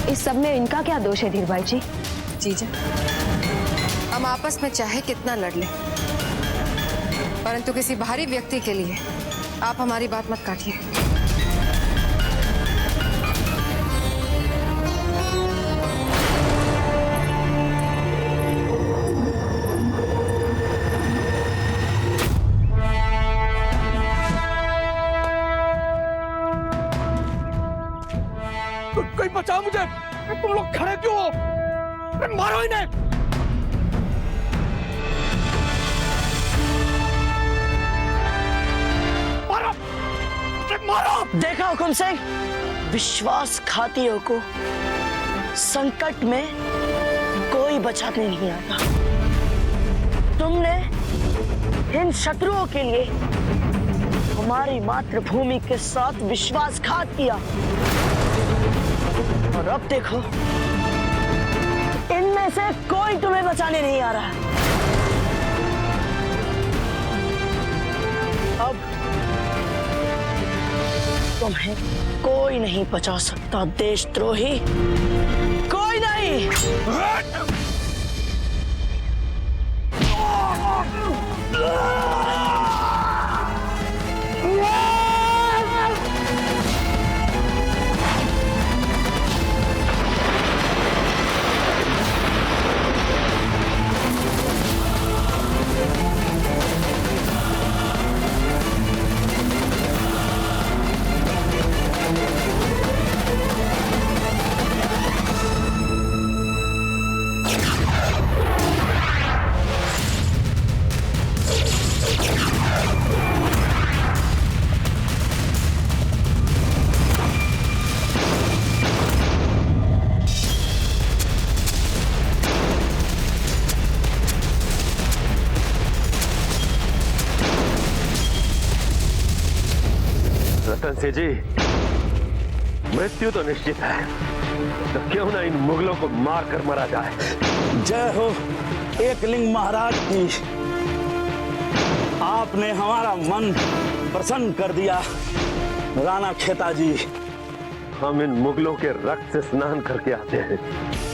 इस सब में इनका क्या दोष है धीर भाई जी? जीजा, हम आपस में चाहे कितना लड़ लें, परंतु किसी बाहरी व्यक्ति के लिए आप हमारी बात मत काटिए। कोई बचाओ मुझे! तुम लोग खड़े क्यों हो? मारो इन्हें! मारो! मारो! देखा हुकुम सिंह, विश्वासघातियों को संकट में कोई बचाने नहीं आता। तुमने इन शत्रुओं के लिए हमारी मातृभूमि के साथ विश्वासघात किया और अब देखो, इनमें से कोई तुम्हें बचाने नहीं आ रहा। अब तुम्हें कोई नहीं बचा सकता, देशद्रोही, कोई नहीं। रतन सिंह जी, मृत्यु तो निश्चित है, तो क्यों ना इन मुगलों को मार कर मरा जाए। जय हो एकलिंग महाराज की। आपने हमारा मन प्रसन्न कर दिया राणा खेता जी। हम इन मुगलों के रक्त से स्नान करके आते हैं,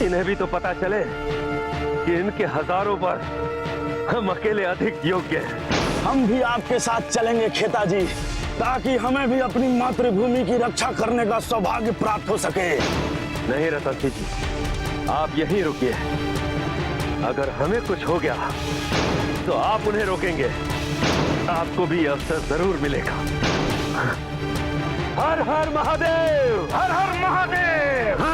इन्हें भी तो पता चले कि इनके हजारों पर हम अकेले अधिक योग्य हैं। हम भी आपके साथ चलेंगे खेता जी, ताकि हमें भी अपनी मातृभूमि की रक्षा करने का सौभाग्य प्राप्त हो सके। नहीं रतन सिंह जी, आप यहीं रुकिए। अगर हमें कुछ हो गया तो आप उन्हें रोकेंगे, आपको भी अवसर जरूर मिलेगा। हर हर महादेव! हर हर महादेव!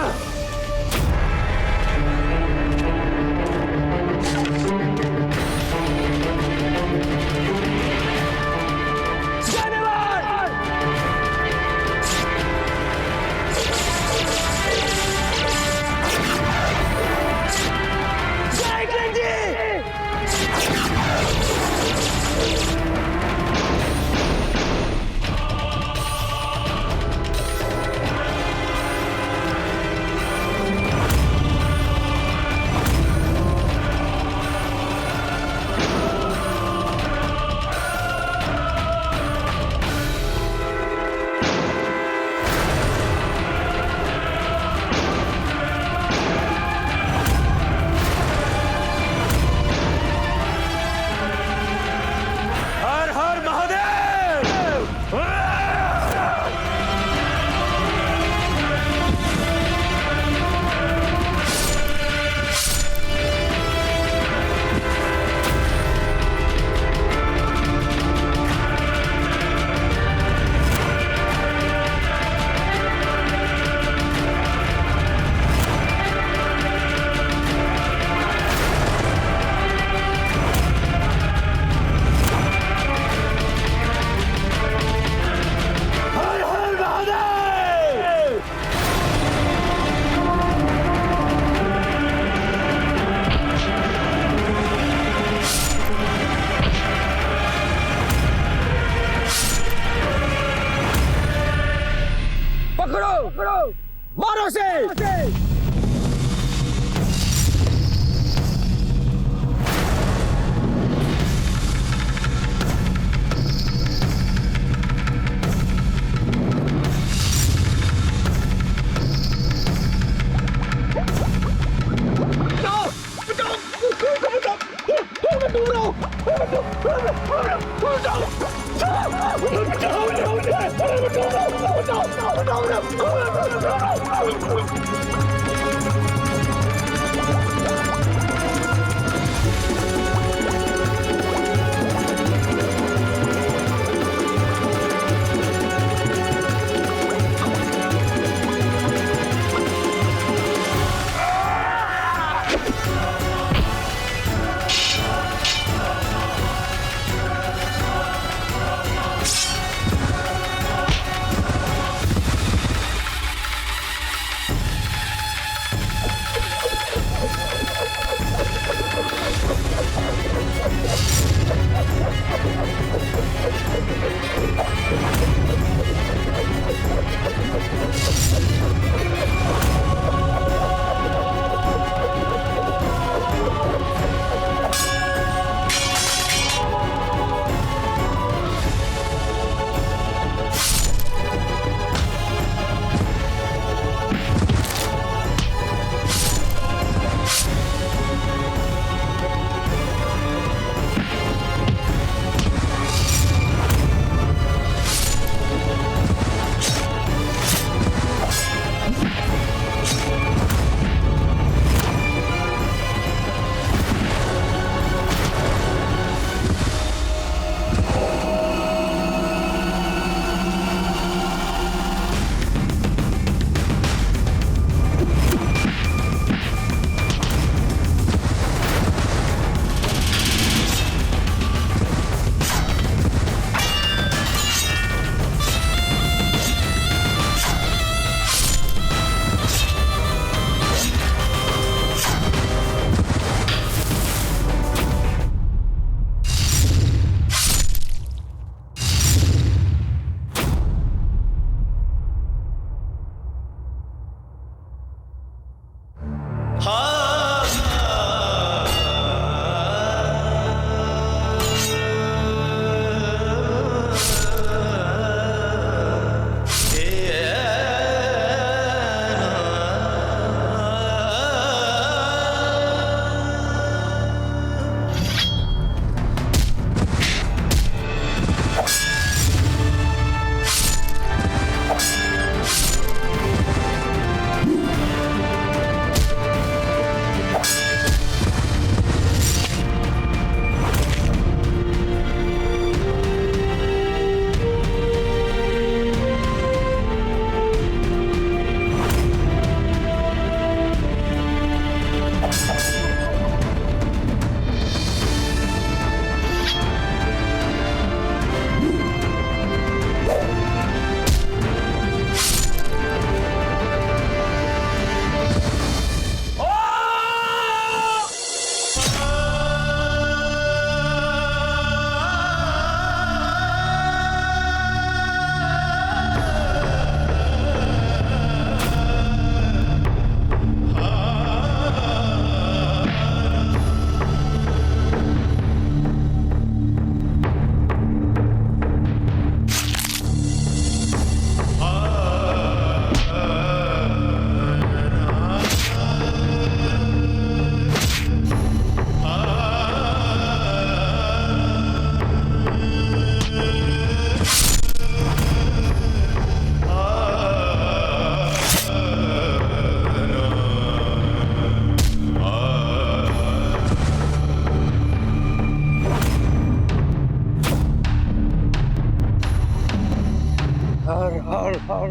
पकड़ो, मारो से।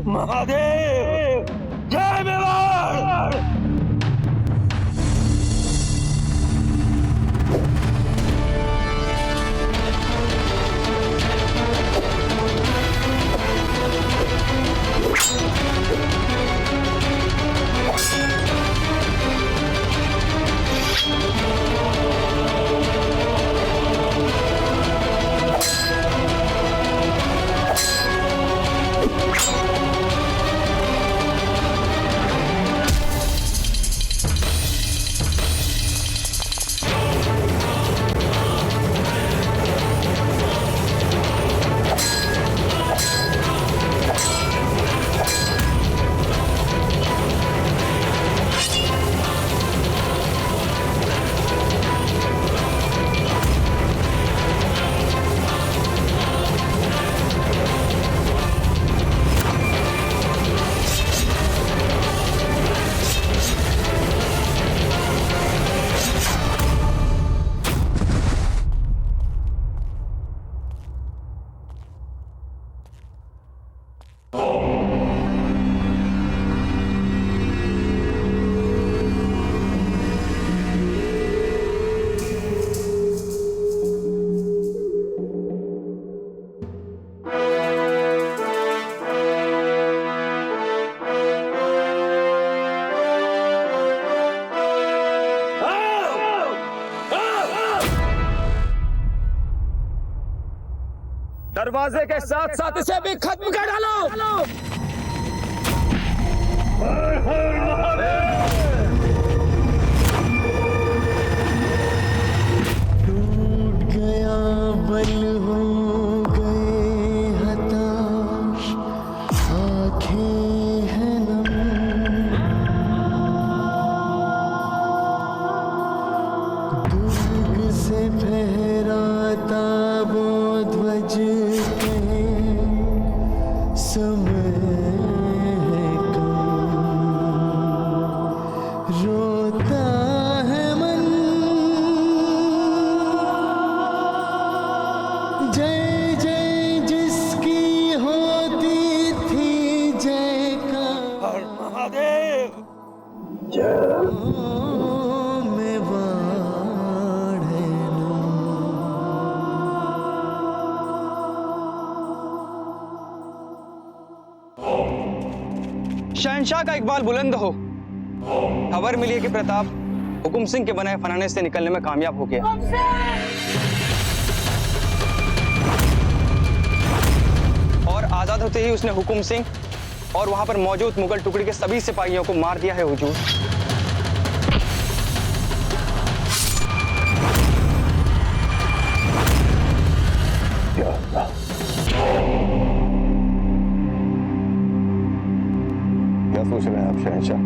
महादेव जय मेवाड़। दरवाजे के साथ साथ इसे भी खत्म कर डालो। टूट गया बल हो गए हताश, आंखें हैं नम, दुर्ग से फहराता वो ध्वज कहीं समय है कम, रोता है मन जय जय जिसकी होती थी जय का हर महादेव में बाढ़ है शहंशाह का इकबाल बुलंद हो। खबर मिली है कि प्रताप हुकुम सिंह के बनाए फनाने से निकलने में कामयाब हो गया। और आजाद होते ही उसने हुकुम सिंह और वहां पर मौजूद मुगल टुकड़ी के सभी सिपाहियों को मार दिया है हुजूर। क्या सोच रहे हैं आप शहंशाह?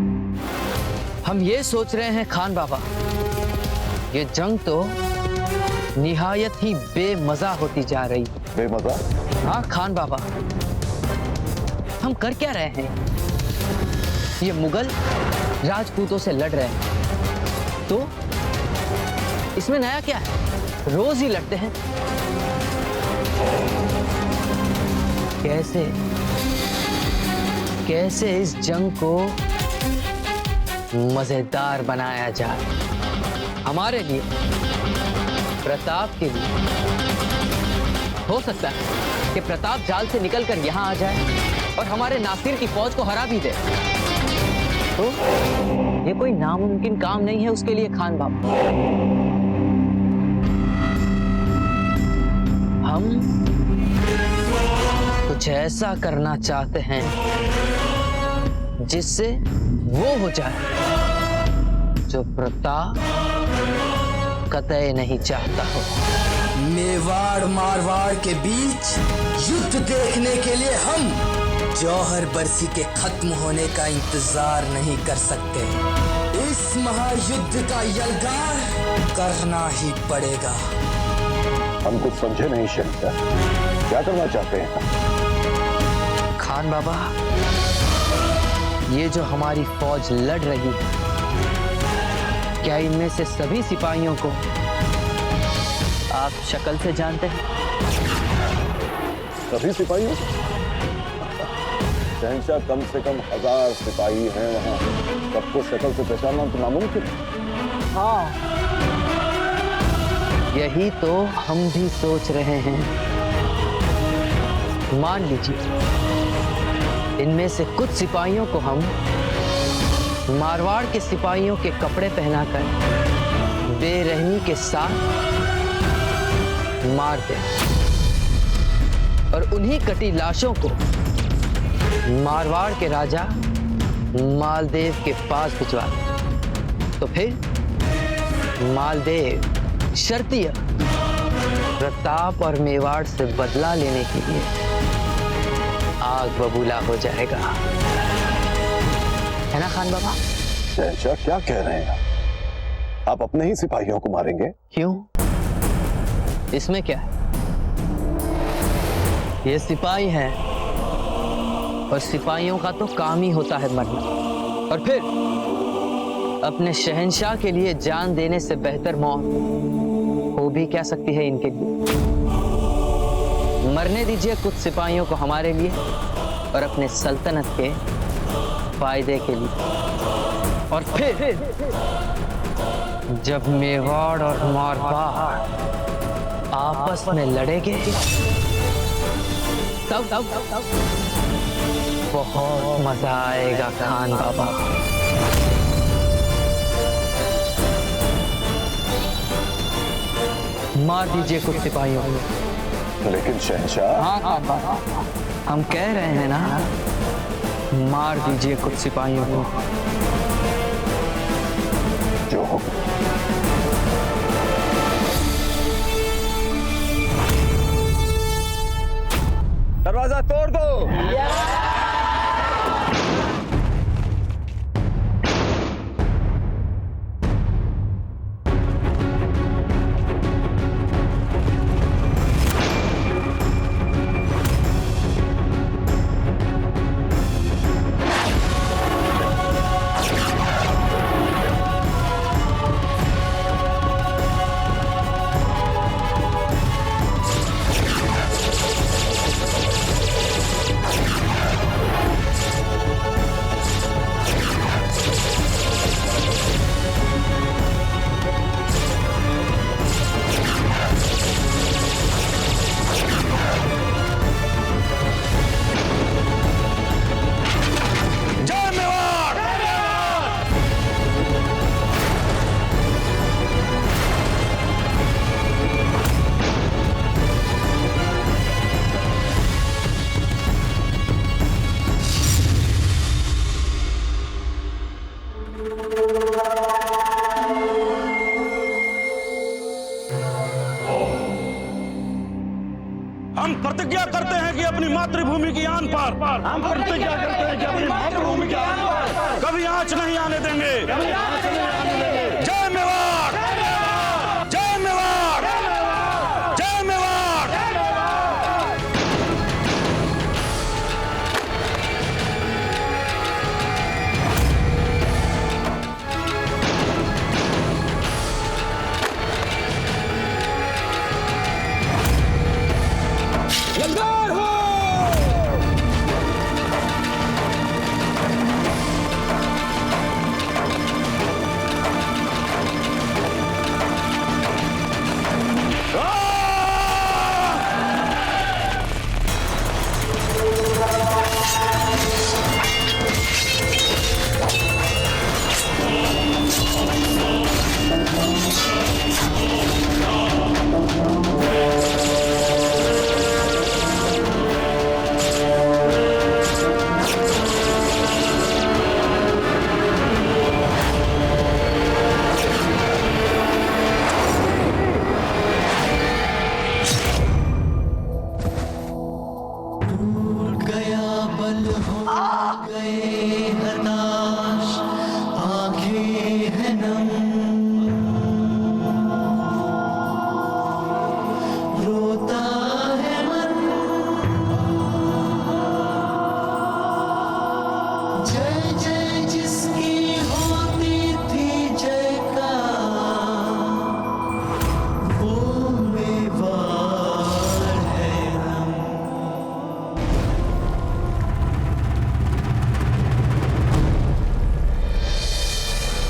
हम ये सोच रहे हैं खान बाबा, ये जंग तो निहायत ही बेमजा होती जा रही। बेमजा? हाँ खान बाबा, हम कर क्या रहे हैं? ये मुगल राजपूतों से लड़ रहे हैं, तो इसमें नया क्या है? रोज ही लड़ते हैं। कैसे इस जंग को मजेदार बनाया जाए? हमारे लिए, प्रताप के लिए। हो सकता है कि प्रताप जाल से निकलकर यहां आ जाए और हमारे नासिर की फौज को हरा भी दे। तो ये कोई नामुमकिन काम नहीं है उसके लिए खान बाबा। हम कुछ ऐसा करना चाहते हैं जिससे वो हो जाए जो प्रताप कतई नहीं चाहता हो। मेवाड़ मारवाड़ के बीच युद्ध देखने के लिए हम जौहर बरसी के खत्म होने का इंतजार नहीं कर सकते। इस महायुद्ध का यलगार करना ही पड़ेगा। हम कुछ समझे नहीं शहंशाह, क्या करना चाहते हैं? खान बाबा, ये जो हमारी फौज लड़ रही है, क्या इनमें से सभी सिपाहियों को आप शक्ल से जानते हैं? सभी सिपाहियों? शहंशाह, कम से कम 1000 सिपाही हैं वहाँ। सबको शक्ल से पहचानना तो नामुमकिन है। हाँ, यही तो हम भी सोच रहे हैं। मान लीजिए इनमें से कुछ सिपाहियों को हम मारवाड़ के सिपाहियों के कपड़े पहनाकर बेरहमी के साथ मार दें और उन्हीं कटी लाशों को मारवाड़ के राजा मालदेव के पास भिजवा दें। तो फिर मालदेव शर्तिया प्रताप और मेवाड़ से बदला लेने के लिए आग बबूला हो जाएगा, है ना खान बाबा? शहंशाह, क्या कह रहे हैं आप? अपने ही सिपाहियों को मारेंगे? क्यों? इसमें क्या है? ये सिपाही हैं और सिपाहियों का तो काम ही होता है मरना, और फिर अपने शहंशाह के लिए जान देने से बेहतर मौत हो भी क्या सकती है इनके लिए। मरने दीजिए कुछ सिपाहियों को हमारे लिए और अपने सल्तनत के फायदे के लिए, और फिर जब मेवाड़ और मारवाड़ आपस में लड़ेंगे तब बहुत मजा आएगा खान बाबा। मार दीजिए कुछ सिपाहियों लेकिन शहंशाह, हाँ बाबा, हम कह रहे हैं ना, मार दीजिए कुछ सिपाहियों को। जो हो दरवाजा तोड़ दो। हम प्रतिज्ञा करते हैं कि अपनी मातृभूमि की आन पर कभी आंच नहीं आने देंगे। जय मेवाड़, जय मेवाड़, जय मेवाड़। जलदार हो।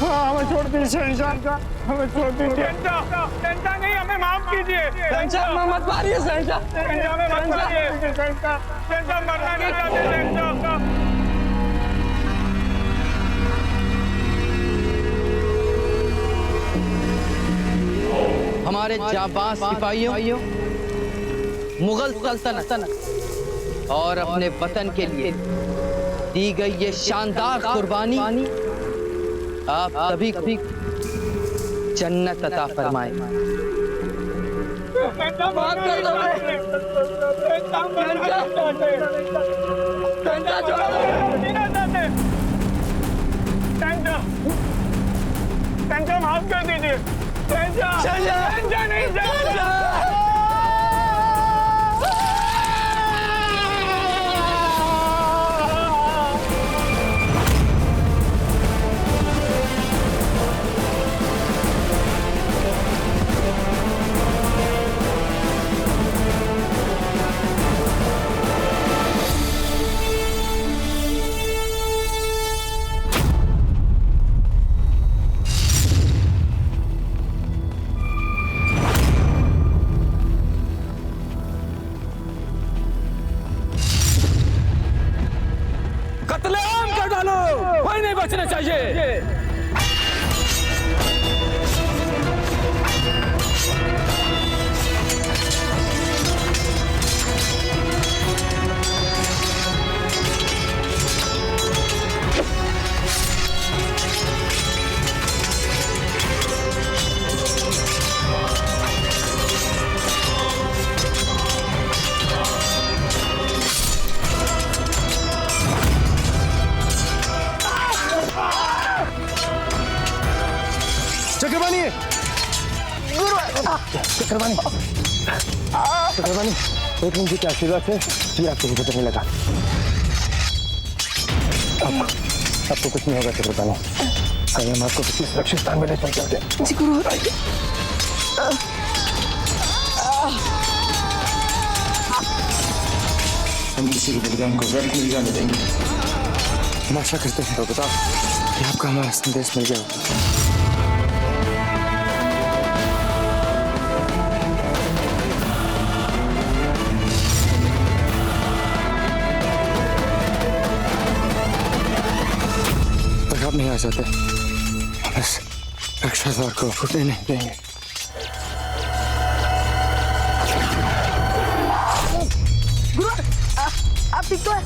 हमें छोड़ दीजिए शहंशाह, हमें छोड़ दीजिए। शहंशाह नहीं, हमें माफ कीजिए। शहंशाह मत मारिए शहंशाह, हमें मत मारिए शहंशाह, शहंशाह मरना नहीं चाहते शहंशाह। हमारे जाबाज सिपाहियों, मुगल सल्तनत और अपने वतन के लिए दी गई ये शानदार कुर्बानी आप सभी को जन्नत अता फरमाए। माफ कर दीजिए। नहीं कत्लेआम कर डालो, कोई नहीं बचना चाहिए। चक्रवाणी चक्रवाणी चक्रवाणी एक मिनट के आशीर्वाद से ये आपको भी पता नहीं लगा। आपको कुछ नहीं होगा चक्रवाणी। आइए हम आपको किसी सुरक्षित स्थान में ले चलते हैं। जी गुरु। हम किसी के बलिदान को व्यर्थ नहीं जाने देंगे। हम आशा करते हैं बता कि आपका हमारा संदेश मिल गया। आप नहीं आ जाते, हम इस रक्षा द्वार को फूटने नहीं देंगे। गुरु, आप ठीक तो है?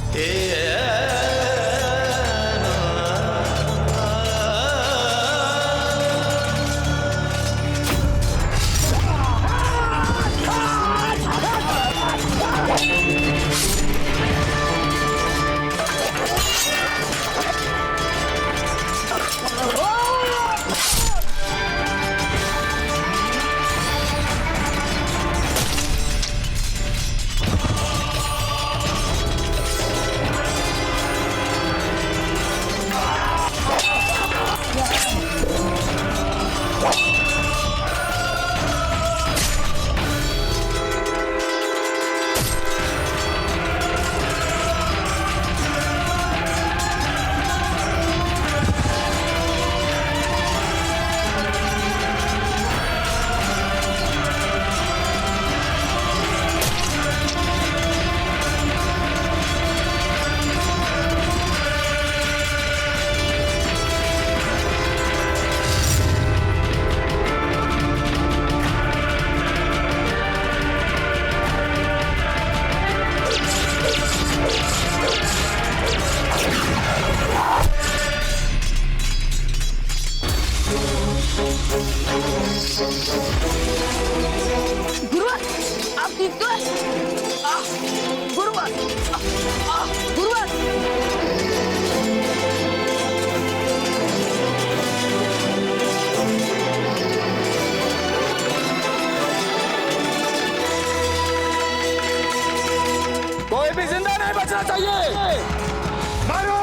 गुरु, आप ठीक तो है? गुरु, गुरु। कोई भी जिंदा नहीं बचना चाहिए। मारो!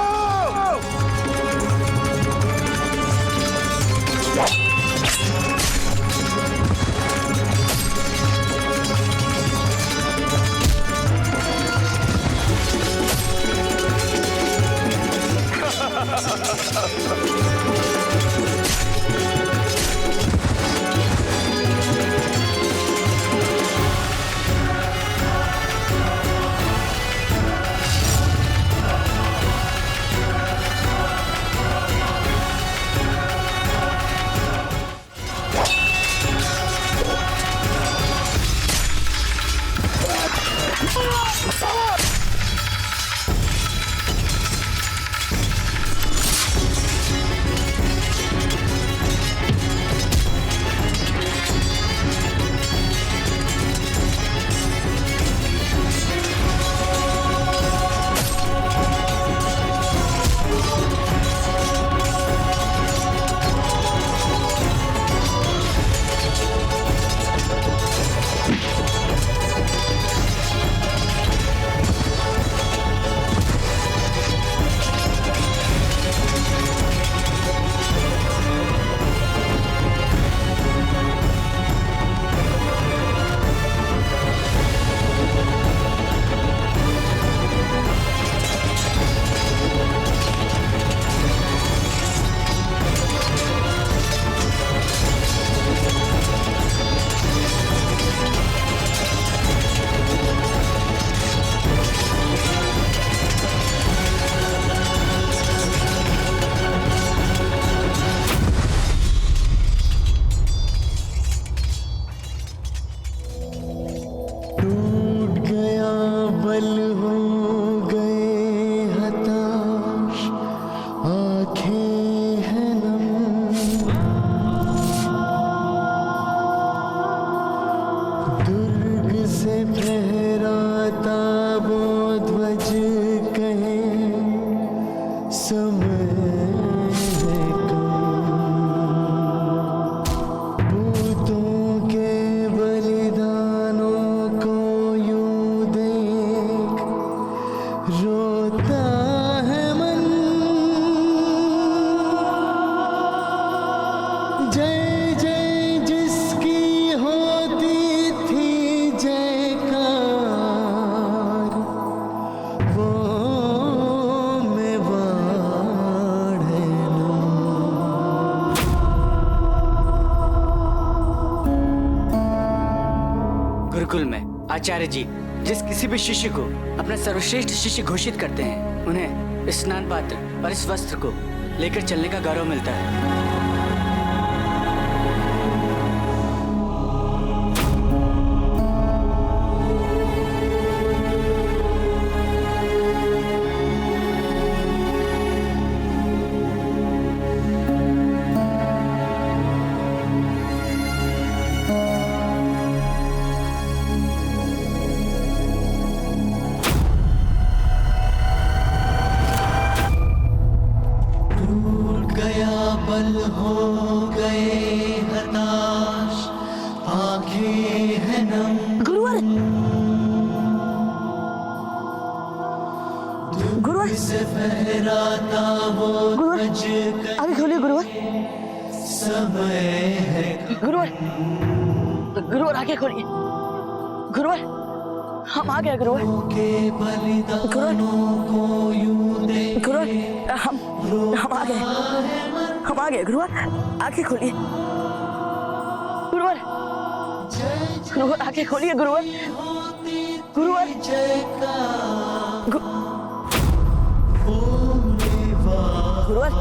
जय जय जिसकी होती थी जयकार, वो मेवाड़ है ना। गुरुकुल में आचार्य जी जिस किसी भी शिष्य को अपना सर्वश्रेष्ठ शिष्य घोषित करते हैं, उन्हें इस स्नान पात्र और इस वस्त्र को लेकर चलने का गौरव मिलता है। बल हो गए हताश, आंखें हैं नम। गुरुवर, गुरुवर से फहराता वो आगे खोलिए गुरुवर। समय है गुरुवर, गुरुवर आगे खोलिए। गुरुवर, हम आ गए गुरुवर। गुरुवर, गुरुवर, हम आ गए। हम आ गए गुरुवर, आंखें खोलिए। गुरुवर, गुरुवर आंखें खोलिए। गुरुवर, गुरुवर, गुरुवर,